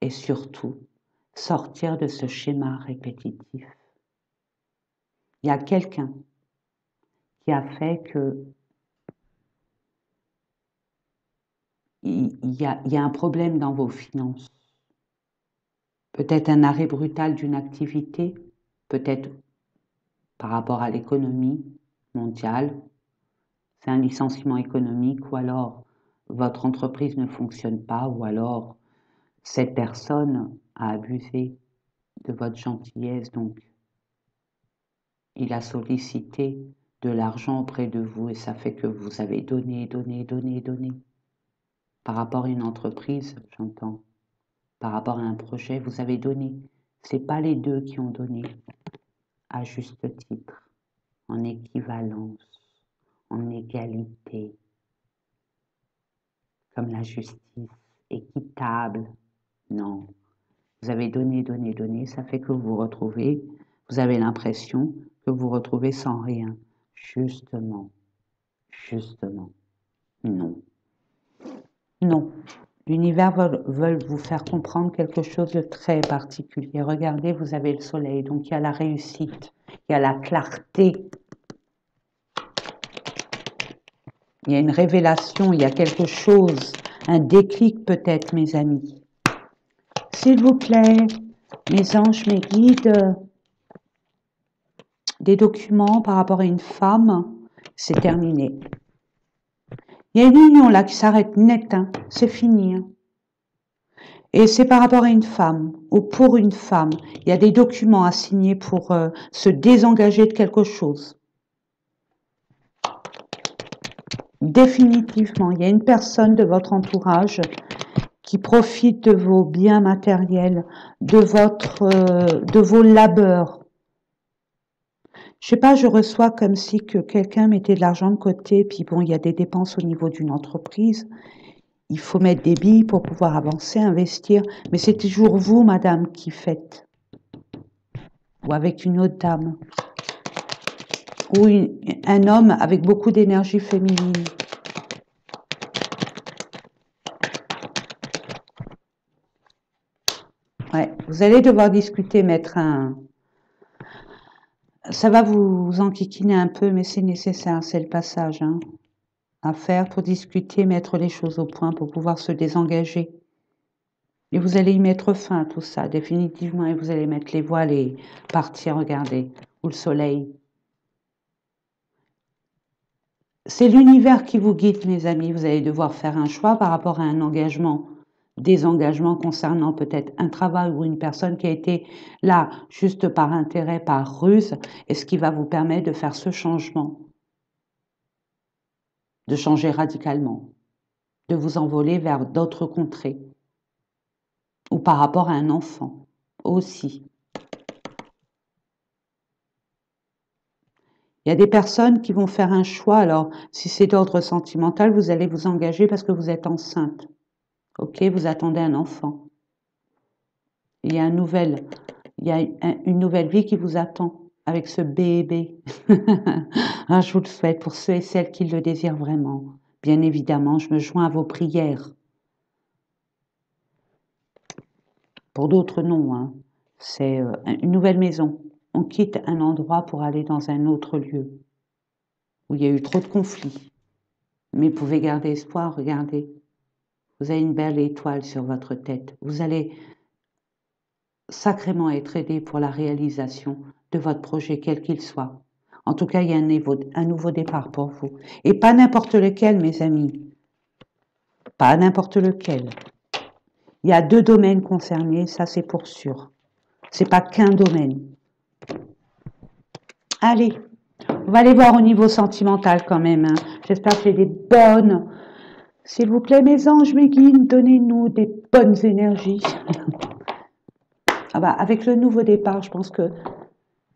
et surtout sortir de ce schéma répétitif. Il y a quelqu'un qui a fait que il y a un problème dans vos finances. Peut-être un arrêt brutal d'une activité, peut-être par rapport à l'économie mondiale, c'est un licenciement économique, ou alors votre entreprise ne fonctionne pas, ou alors cette personne a abusé de votre gentillesse, donc il a sollicité de l'argent auprès de vous et ça fait que vous avez donné, donné, donné, donné. Par rapport à une entreprise, j'entends, par rapport à un projet, vous avez donné. C'est pas les deux qui ont donné à juste titre, en équivalence, en égalité, comme la justice, équitable. Non, vous avez donné, donné, donné, ça fait que vous vous retrouvez, vous avez l'impression que vous vous retrouvez sans rien. Justement, justement, non. Non. L'univers veut vous faire comprendre quelque chose de très particulier. Regardez, vous avez le soleil, donc il y a la réussite, il y a la clarté, il y a une révélation, il y a quelque chose, un déclic peut-être, mes amis. S'il vous plaît, mes anges, mes guides, des documents par rapport à une femme, c'est terminé. Il y a une union là qui s'arrête net, hein. C'est fini. Hein. Et c'est par rapport à une femme ou pour une femme. Il y a des documents à signer pour se désengager de quelque chose. Définitivement, il y a une personne de votre entourage qui profite de vos biens matériels, de vos labeurs. Je sais pas, je reçois comme si que quelqu'un mettait de l'argent de côté, puis bon, il y a des dépenses au niveau d'une entreprise. Il faut mettre des billes pour pouvoir avancer, investir. Mais c'est toujours vous, madame, qui faites. Ou avec une autre dame. Ou un homme avec beaucoup d'énergie féminine. Ouais, vous allez devoir discuter, mettre un... Ça va vous enquiquiner un peu, mais c'est nécessaire, c'est le passage hein, à faire pour discuter, mettre les choses au point pour pouvoir se désengager. Et vous allez y mettre fin à tout ça, définitivement, et vous allez mettre les voiles et partir, regardez, ou le soleil. C'est l'univers qui vous guide, mes amis. Vous allez devoir faire un choix par rapport à un engagement, des engagements concernant peut-être un travail ou une personne qui a été là juste par intérêt, par ruse, et ce qui va vous permettre de faire ce changement, de changer radicalement, de vous envoler vers d'autres contrées, ou par rapport à un enfant aussi. Il y a des personnes qui vont faire un choix, alors si c'est d'ordre sentimental, vous allez vous engager parce que vous êtes enceinte. Ok, vous attendez un enfant. Il y a une nouvelle vie qui vous attend avec ce bébé. Ah, je vous le souhaite pour ceux et celles qui le désirent vraiment. Bien évidemment, je me joins à vos prières. Pour d'autres, non. Hein. C'est une nouvelle maison. On quitte un endroit pour aller dans un autre lieu où il y a eu trop de conflits. Mais vous pouvez garder espoir, regardez. Vous avez une belle étoile sur votre tête. Vous allez sacrément être aidé pour la réalisation de votre projet, quel qu'il soit. En tout cas, il y a un nouveau départ pour vous. Et pas n'importe lequel, mes amis. Pas n'importe lequel. Il y a 2 domaines concernés, ça c'est pour sûr. C'est pas qu'un domaine. Allez, on va aller voir au niveau sentimental quand même. Hein. J'espère que j'ai des bonnes... S'il vous plaît, mes anges, mes guides, donnez-nous des bonnes énergies. Ah bah, avec le nouveau départ, je pense que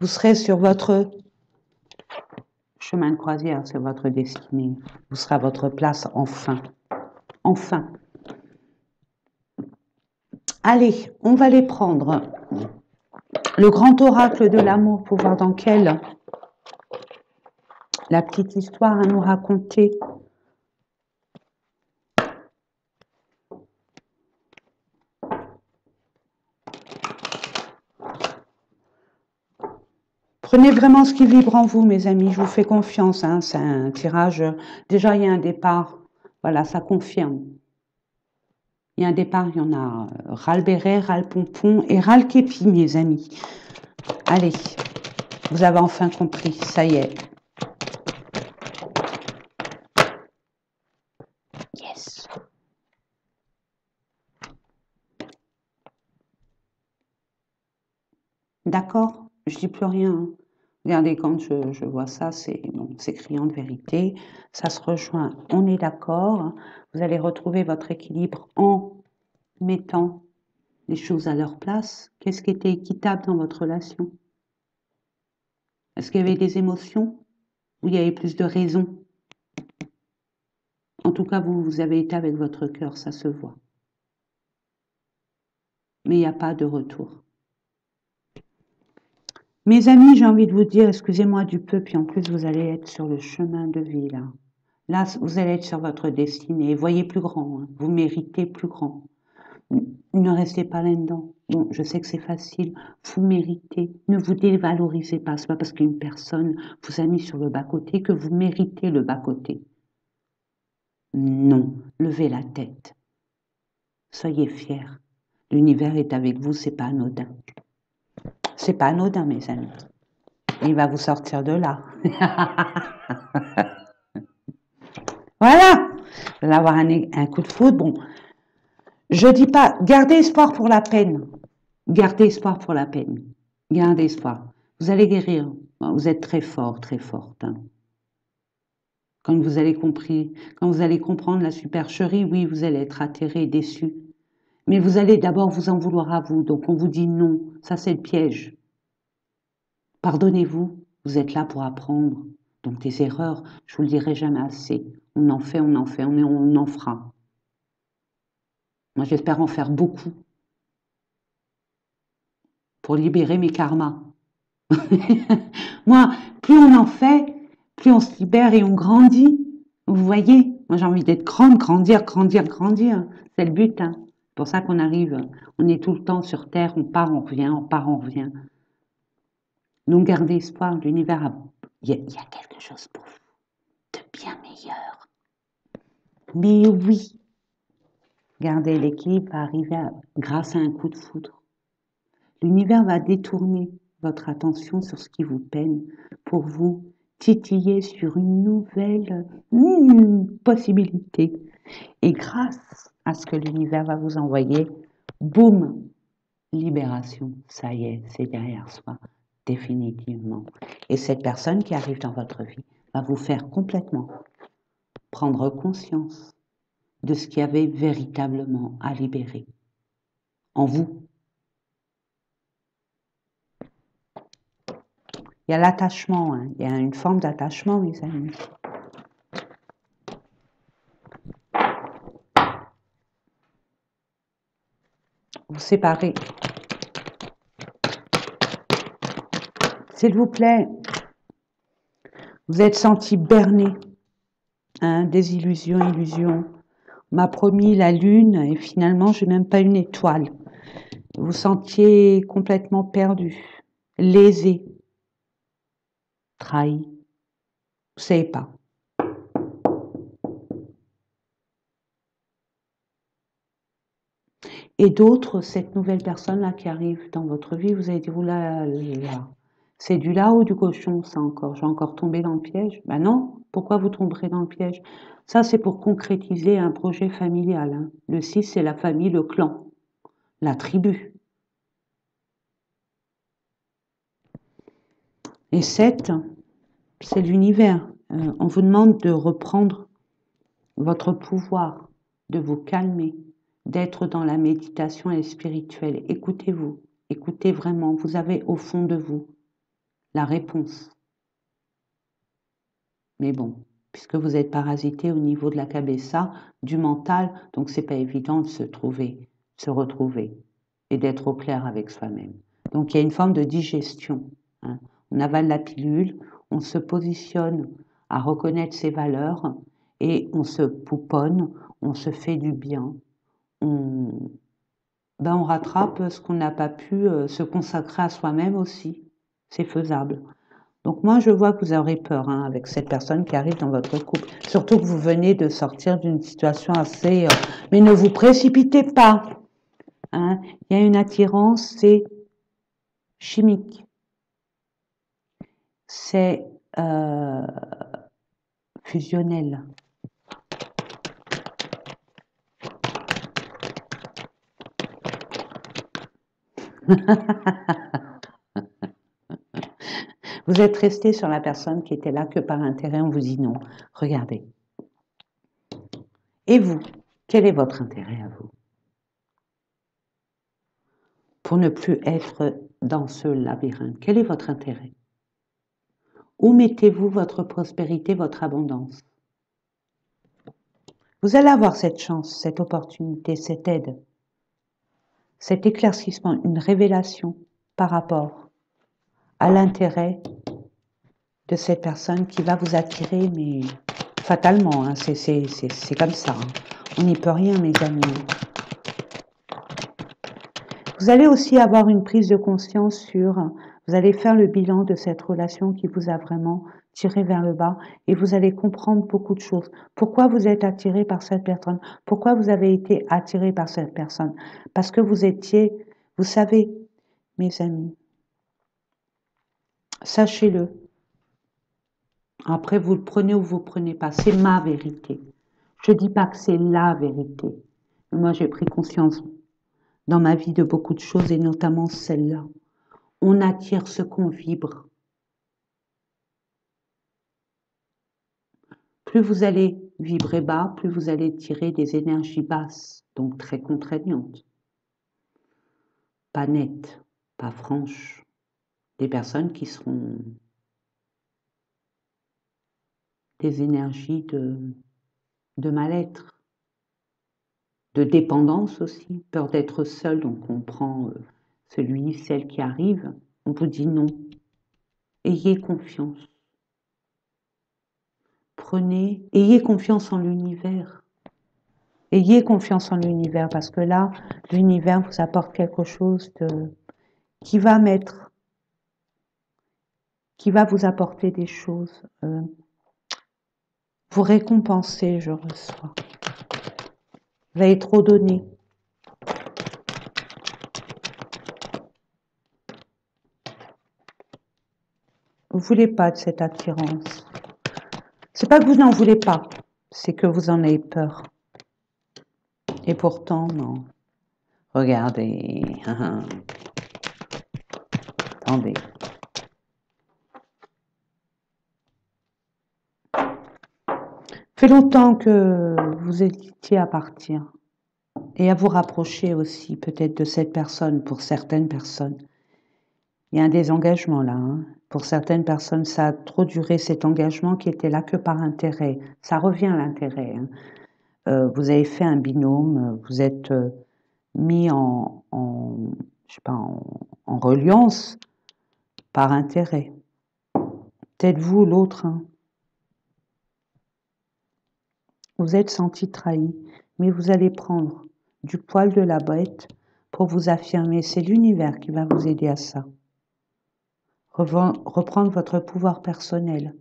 vous serez sur votre chemin de croisière, sur votre destinée. Vous serez à votre place enfin. Enfin. Allez, on va les prendre. Le grand oracle de l'amour pour voir dans quelle la petite histoire à nous raconter. Prenez vraiment ce qui vibre en vous, mes amis. Je vous fais confiance. Hein. C'est un tirage. Déjà, il y a un départ. Voilà, ça confirme. Il y a un départ, il y en a ras-le-béret, ras-le-pompon et ras-le-képi, mes amis. Allez, vous avez enfin compris, ça y est. dis plus rien. Hein. Regardez, quand je vois ça, c'est bon, criant de vérité. Ça se rejoint, on est d'accord. Vous allez retrouver votre équilibre en mettant les choses à leur place. Qu'est-ce qui était équitable dans votre relation? Est-ce qu'il y avait des émotions ou il y avait plus de raisons? En tout cas, vous avez été avec votre cœur, ça se voit. Mais il n'y a pas de retour. Mes amis, j'ai envie de vous dire, excusez-moi du peu, puis en plus vous allez être sur le chemin de vie là. Là, vous allez être sur votre destinée. Voyez plus grand, hein. Vous méritez plus grand. Ne restez pas là-dedans. Bon, je sais que c'est facile. Vous méritez. Ne vous dévalorisez pas. C'est pas parce qu'une personne vous a mis sur le bas-côté que vous méritez le bas-côté. Non, levez la tête. Soyez fiers. L'univers est avec vous, c'est pas anodin. C'est pas anodin, mes amis. Il va vous sortir de là. Voilà. Vous allez avoir un coup de foudre. Bon, je dis pas, gardez espoir pour la peine. Gardez espoir pour la peine. Gardez espoir. Vous allez guérir. Vous êtes très fort, très forte. Hein. Quand vous allez comprendre la supercherie, oui, vous allez être atterré, déçu. Mais vous allez d'abord vous en vouloir à vous. Donc on vous dit non. Ça, c'est le piège. Pardonnez-vous. Vous êtes là pour apprendre. Donc des erreurs, je vous le dirai jamais assez. On en fait, on en fera. Moi, j'espère en faire beaucoup pour libérer mes karmas. Moi, plus on en fait, plus on se libère et on grandit. Vous voyez, moi j'ai envie d'être grande, grandir. C'est le but. Hein. C'est pour ça qu'on arrive, on est tout le temps sur Terre, on part, on revient, on part, on revient. Donc gardez espoir, l'univers il y a quelque chose pour vous de bien meilleur. Mais oui, gardez l'équilibre, va arriver grâce à un coup de foudre. L'univers va détourner votre attention sur ce qui vous peine pour vous titiller sur une nouvelle possibilité. Et grâce à ce que l'univers va vous envoyer, boum, libération, ça y est, c'est derrière soi, définitivement. Et cette personne qui arrive dans votre vie va vous faire complètement prendre conscience de ce qu'il y avait véritablement à libérer en vous. Il y a l'attachement, hein. Il y a une forme d'attachement, mes amis. Vous séparez. S'il vous plaît, vous êtes senti berné, hein, des illusions. On m'a promis la lune et finalement, j'ai même pas une étoile. Vous vous sentiez complètement perdu, lésé, trahi. Vous savez pas. Et d'autres, cette nouvelle personne-là qui arrive dans votre vie, vous avez dit, oula, là, c'est du là ou du cochon, ça encore. Je vais encore tomber dans le piège. Ben non, pourquoi vous tomberez dans le piège? Ça, c'est pour concrétiser un projet familial. Hein. Le 6, c'est la famille, le clan, la tribu. Et 7, c'est l'univers. On vous demande de reprendre votre pouvoir, de vous calmer, d'être dans la méditation et le spirituel. Écoutez-vous, écoutez vraiment, vous avez au fond de vous la réponse. Mais bon, puisque vous êtes parasité au niveau de la cabessa, du mental, donc c'est pas évident de se retrouver et d'être au clair avec soi-même. Donc il y a une forme de digestion. Hein. On avale la pilule, on se positionne à reconnaître ses valeurs et on se pouponne, on se fait du bien, on rattrape ce qu'on n'a pas pu se consacrer à soi-même aussi. C'est faisable. Donc moi, je vois que vous aurez peur hein, avec cette personne qui arrive dans votre couple. Surtout que vous venez de sortir d'une situation assez... mais ne vous précipitez pas. Hein. Il y a une attirance, c'est chimique. C'est fusionnel. Vous êtes resté sur la personne qui était là que par intérêt, on vous dit non. Regardez. Et vous, quel est votre intérêt à vous? Pour ne plus être dans ce labyrinthe, quel est votre intérêt? Où mettez-vous votre prospérité, votre abondance? Vous allez avoir cette chance, cette opportunité, cette aide, cet éclaircissement, une révélation par rapport à l'intérêt de cette personne qui va vous attirer, mais fatalement, hein, c'est comme ça. Hein. On n'y peut rien, mes amis. Vous allez aussi avoir une prise de conscience sur, vous allez faire le bilan de cette relation qui vous a vraiment tiré vers le bas et vous allez comprendre beaucoup de choses. Pourquoi vous êtes attiré par cette personne? Pourquoi vous avez été attiré par cette personne? Parce que vous étiez, vous savez, mes amis, sachez-le. Après, vous le prenez ou vous le prenez pas. C'est ma vérité. Je dis pas que c'est la vérité. Moi, j'ai pris conscience dans ma vie de beaucoup de choses et notamment celle-là. On attire ce qu'on vibre. Plus vous allez vibrer bas, plus vous allez tirer des énergies basses, donc très contraignantes. Pas nettes, pas franches. Des personnes qui seront des énergies de mal-être, de dépendance aussi, peur d'être seul, donc on prend celui, celle qui arrive, on vous dit non. Ayez confiance. Ayez confiance en l'univers. Ayez confiance en l'univers parce que là, l'univers vous apporte quelque chose qui va vous apporter des choses. Vous récompenser, je reçois. Vous avez trop donné. Vous ne voulez pas de cette attirance. C'est pas que vous n'en voulez pas, c'est que vous en avez peur. Et pourtant, non. Regardez. Attendez. Fait longtemps que vous étiez à partir et à vous rapprocher aussi peut-être de cette personne pour certaines personnes. Il y a un désengagement là. Hein. Pour certaines personnes, ça a trop duré cet engagement qui était là que par intérêt. Ça revient à l'intérêt. Hein. Vous avez fait un binôme, vous êtes mis je sais pas, en reliance par intérêt. Peut-être vous, l'autre. Hein. Vous êtes senti trahi, mais vous allez prendre du poil de la bête pour vous affirmer. C'est l'univers qui va vous aider à ça. Reprendre votre pouvoir personnel.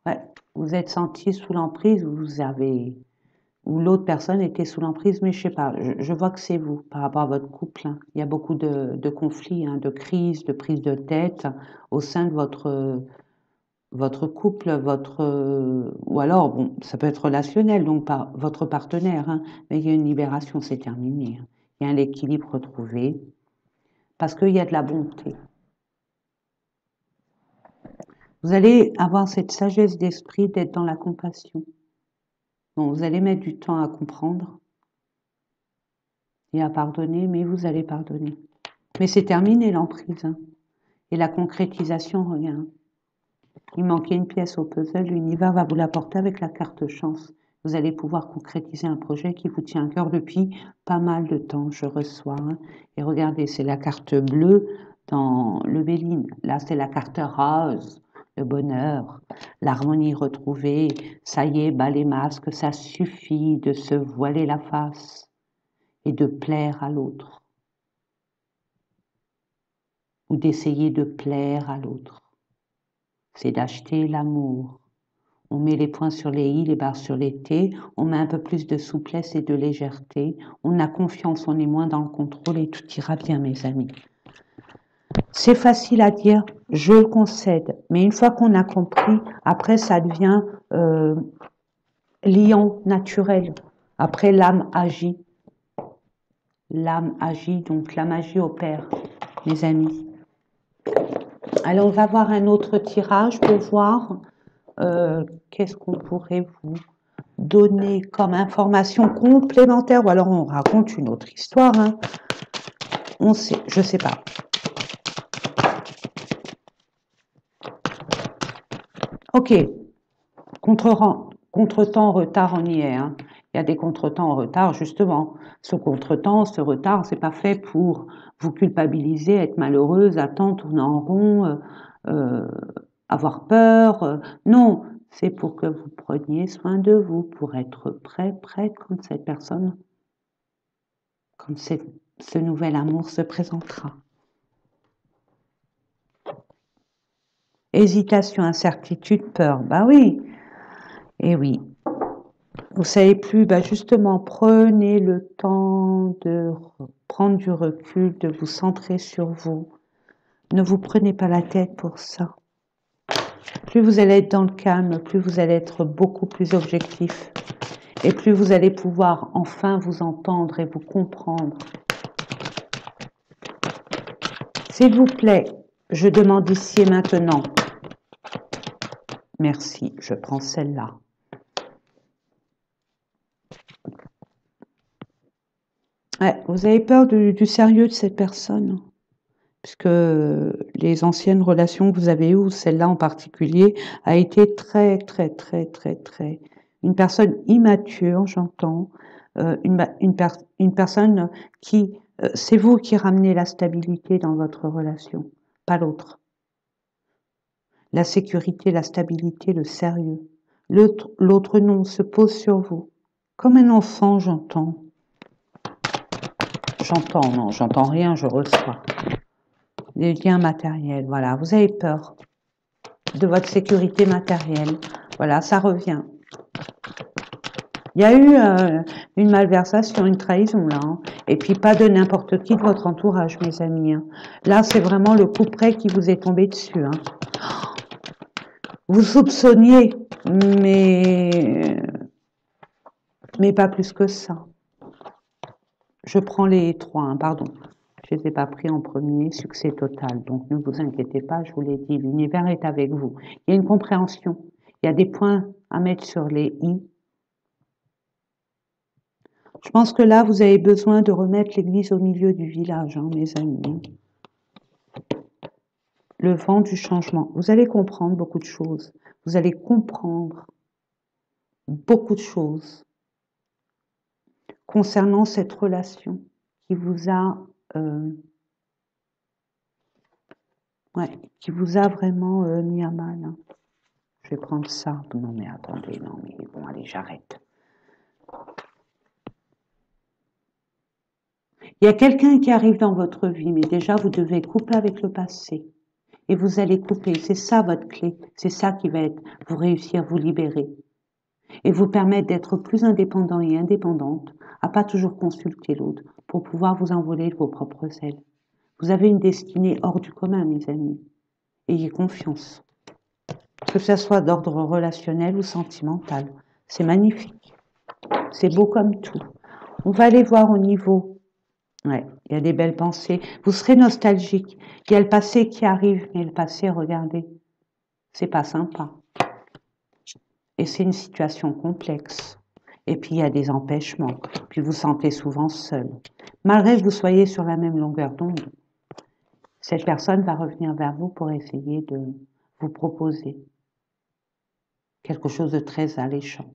Ouais, vous êtes senti sous l'emprise, ou l'autre personne était sous l'emprise, mais je sais pas, je vois que c'est vous par rapport à votre couple. Hein. Il y a beaucoup de conflits, hein, de crises, de prises de tête au sein de votre couple, ou alors, bon, ça peut être relationnel, donc par votre partenaire, hein, mais il y a une libération, c'est terminé. Hein. Il y a un équilibre retrouvé, parce qu'il y a de la bonté. Vous allez avoir cette sagesse d'esprit d'être dans la compassion. Donc, vous allez mettre du temps à comprendre et à pardonner, mais vous allez pardonner. Mais c'est terminé l'emprise. Hein. Et la concrétisation, regarde. Il manquait une pièce au puzzle, l'univers va vous l'apporter avec la carte chance. Vous allez pouvoir concrétiser un projet qui vous tient à cœur depuis pas mal de temps, je reçois. Hein. Et regardez, c'est la carte bleue dans le Béline. Là, c'est la carte rose, le bonheur, l'harmonie retrouvée. Ça y est, bas les masques, ça suffit de se voiler la face et de plaire à l'autre. Ou d'essayer de plaire à l'autre. C'est d'acheter l'amour. On met les points sur les i, les barres sur les t, on met un peu plus de souplesse et de légèreté, on a confiance, on est moins dans le contrôle et tout ira bien, mes amis. C'est facile à dire, je le concède, mais une fois qu'on a compris, après ça devient liant, naturel. Après, l'âme agit. L'âme agit, donc la magie opère, mes amis. Allez, on va voir un autre tirage pour voir qu'est-ce qu'on pourrait vous donner comme information complémentaire. Ou alors on raconte une autre histoire. Hein. On sait, je sais pas. Ok, contretemps, retard, on y est. Hein. Il y a des contretemps en retard, justement. Ce contretemps, ce retard, c'est pas fait pour vous culpabiliser, être malheureuse, attendre, tourner en rond, euh, avoir peur. Non, c'est pour que vous preniez soin de vous, pour être prêt quand cette personne, quand ce nouvel amour se présentera. Hésitation, incertitude, peur. Bah oui, et oui. Vous savez plus, bah justement, prenez le temps de prendre du recul, de vous centrer sur vous. Ne vous prenez pas la tête pour ça. Plus vous allez être dans le calme, plus vous allez être beaucoup plus objectif. Et plus vous allez pouvoir enfin vous entendre et vous comprendre. S'il vous plaît, je demande ici et maintenant. Merci, je prends celle-là. Ouais, vous avez peur du sérieux de cette personne, puisque les anciennes relations que vous avez eues, celle-là en particulier, a été très, une personne immature, j'entends, une personne qui, c'est vous qui ramenez la stabilité dans votre relation, pas l'autre. La sécurité, la stabilité, le sérieux. L'autre non, se pose sur vous. Comme un enfant, j'entends. J'entends, non, j'entends rien, je reçois. Des liens matériels, voilà. Vous avez peur de votre sécurité matérielle. Voilà, ça revient. Il y a eu une malversation, une trahison, là. Hein. Et puis, pas de n'importe qui de votre entourage, mes amis. Hein. Là, c'est vraiment le coup près qui vous est tombé dessus. Hein. Vous soupçonniez, mais pas plus que ça. Je prends les trois, hein, pardon. Je ne les ai pas pris en premier, succès total. Donc ne vous inquiétez pas, je vous l'ai dit, l'univers est avec vous. Il y a une compréhension, il y a des points à mettre sur les i. Je pense que là, vous avez besoin de remettre l'église au milieu du village, hein, mes amis. Le vent du changement. Vous allez comprendre beaucoup de choses. Vous allez comprendre beaucoup de choses concernant cette relation qui vous a, qui vous a vraiment mis à mal. Hein. Je vais prendre ça. Non mais attendez, non mais bon, allez, j'arrête. Il y a quelqu'un qui arrive dans votre vie, mais déjà vous devez couper avec le passé. Et vous allez couper, c'est ça votre clé, c'est ça qui va être, vous réussir, vous libérer. Et vous permettre d'être plus indépendant et indépendante, à pas toujours consulter l'autre, pour pouvoir vous envoler de vos propres ailes. Vous avez une destinée hors du commun, mes amis. Ayez confiance. Que ce soit d'ordre relationnel ou sentimental. C'est magnifique. C'est beau comme tout. On va aller voir au niveau. Ouais, il y a des belles pensées. Vous serez nostalgique. Il y a le passé qui arrive, mais le passé, regardez, c'est pas sympa. Et c'est une situation complexe. Et puis il y a des empêchements. Puis vous sentez souvent seul. Malgré que vous soyez sur la même longueur d'onde, cette personne va revenir vers vous pour essayer de vous proposer quelque chose de très alléchant.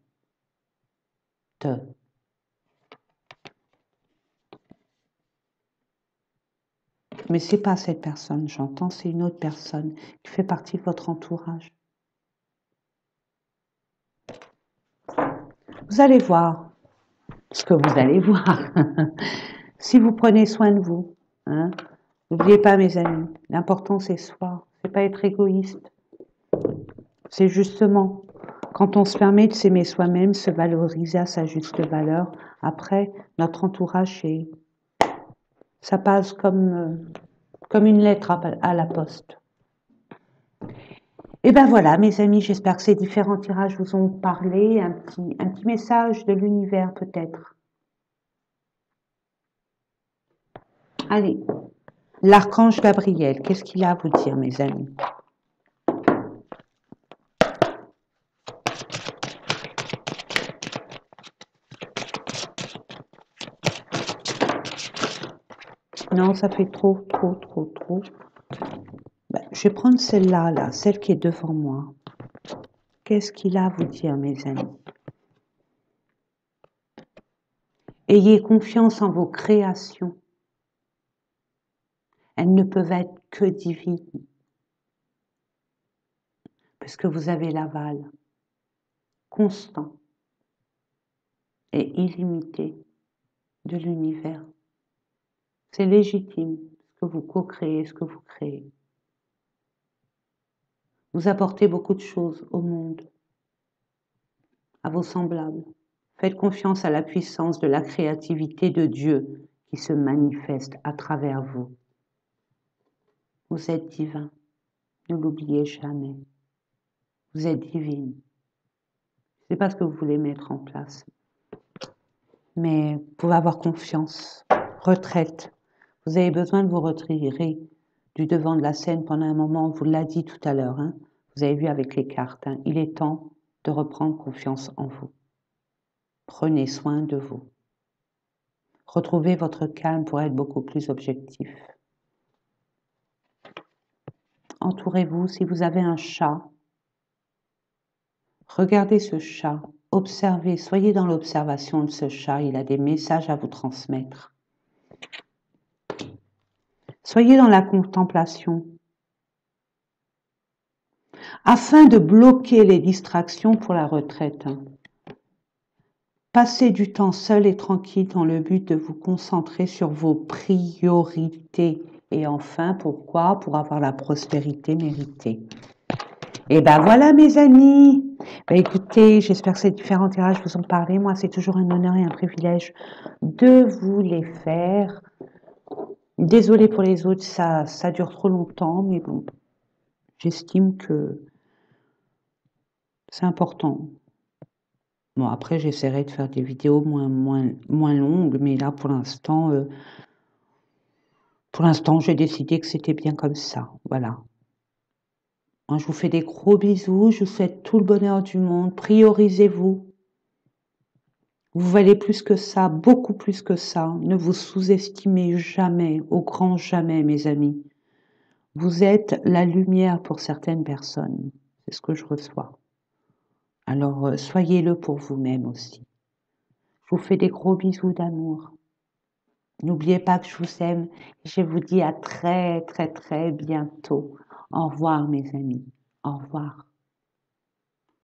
Mais c'est pas cette personne, j'entends, c'est une autre personne qui fait partie de votre entourage. Vous allez voir ce que vous allez voir. Si vous prenez soin de vous, hein, n'oubliez pas, mes amis, l'important c'est soi, c'est pas être égoïste. C'est justement quand on se permet de s'aimer soi-même, se valoriser à sa juste valeur, après, notre entourage, ça passe comme une lettre à la poste. Et ben voilà, mes amis, j'espère que ces différents tirages vous ont parlé. Un petit message de l'univers peut-être. Allez, L'archange Gabriel, qu'est-ce qu'il a à vous dire, mes amis? Non, ça fait trop. Ben, je vais prendre celle-là, là, celle qui est devant moi. Qu'est-ce qu'il a à vous dire, mes amis? Ayez confiance en vos créations. Elles ne peuvent être que divines, parce que vous avez l'aval constant et illimité de l'univers. C'est légitime ce que vous co-créez, ce que vous créez. Vous apportez beaucoup de choses au monde, à vos semblables. Faites confiance à la puissance de la créativité de Dieu qui se manifeste à travers vous. Vous êtes divin, ne l'oubliez jamais. Vous êtes divine. Je ne sais pas ce que vous voulez mettre en place, mais vous pouvez avoir confiance. Retraite. Vous avez besoin de vous retirer du devant de la scène pendant un moment, on vous l'a dit tout à l'heure, hein. Vous avez vu avec les cartes, hein. Il est temps de reprendre confiance en vous. Prenez soin de vous. Retrouvez votre calme pour être beaucoup plus objectif. Entourez-vous, si vous avez un chat, regardez ce chat, observez, soyez dans l'observation de ce chat, il a des messages à vous transmettre. Soyez dans la contemplation, afin de bloquer les distractions pour la retraite. Passez du temps seul et tranquille dans le but de vous concentrer sur vos priorités. Et enfin, pourquoi? Pour avoir la prospérité méritée. Et ben voilà mes amis. Ben écoutez, j'espère que ces différents tirages vous ont parlé. Moi, c'est toujours un honneur et un privilège de vous les faire. Désolée pour les autres, ça dure trop longtemps, mais bon, j'estime que c'est important. Bon, après, j'essaierai de faire des vidéos moins longues, mais là, pour l'instant, j'ai décidé que c'était bien comme ça. Voilà. Moi, je vous fais des gros bisous. Je vous souhaite tout le bonheur du monde. Priorisez-vous. Vous valez plus que ça, beaucoup plus que ça. Ne vous sous-estimez jamais, au grand jamais, mes amis. Vous êtes la lumière pour certaines personnes. C'est ce que je reçois. Alors, soyez-le pour vous-même aussi. Je vous fais des gros bisous d'amour. N'oubliez pas que je vous aime. Je vous dis à très bientôt. Au revoir, mes amis. Au revoir.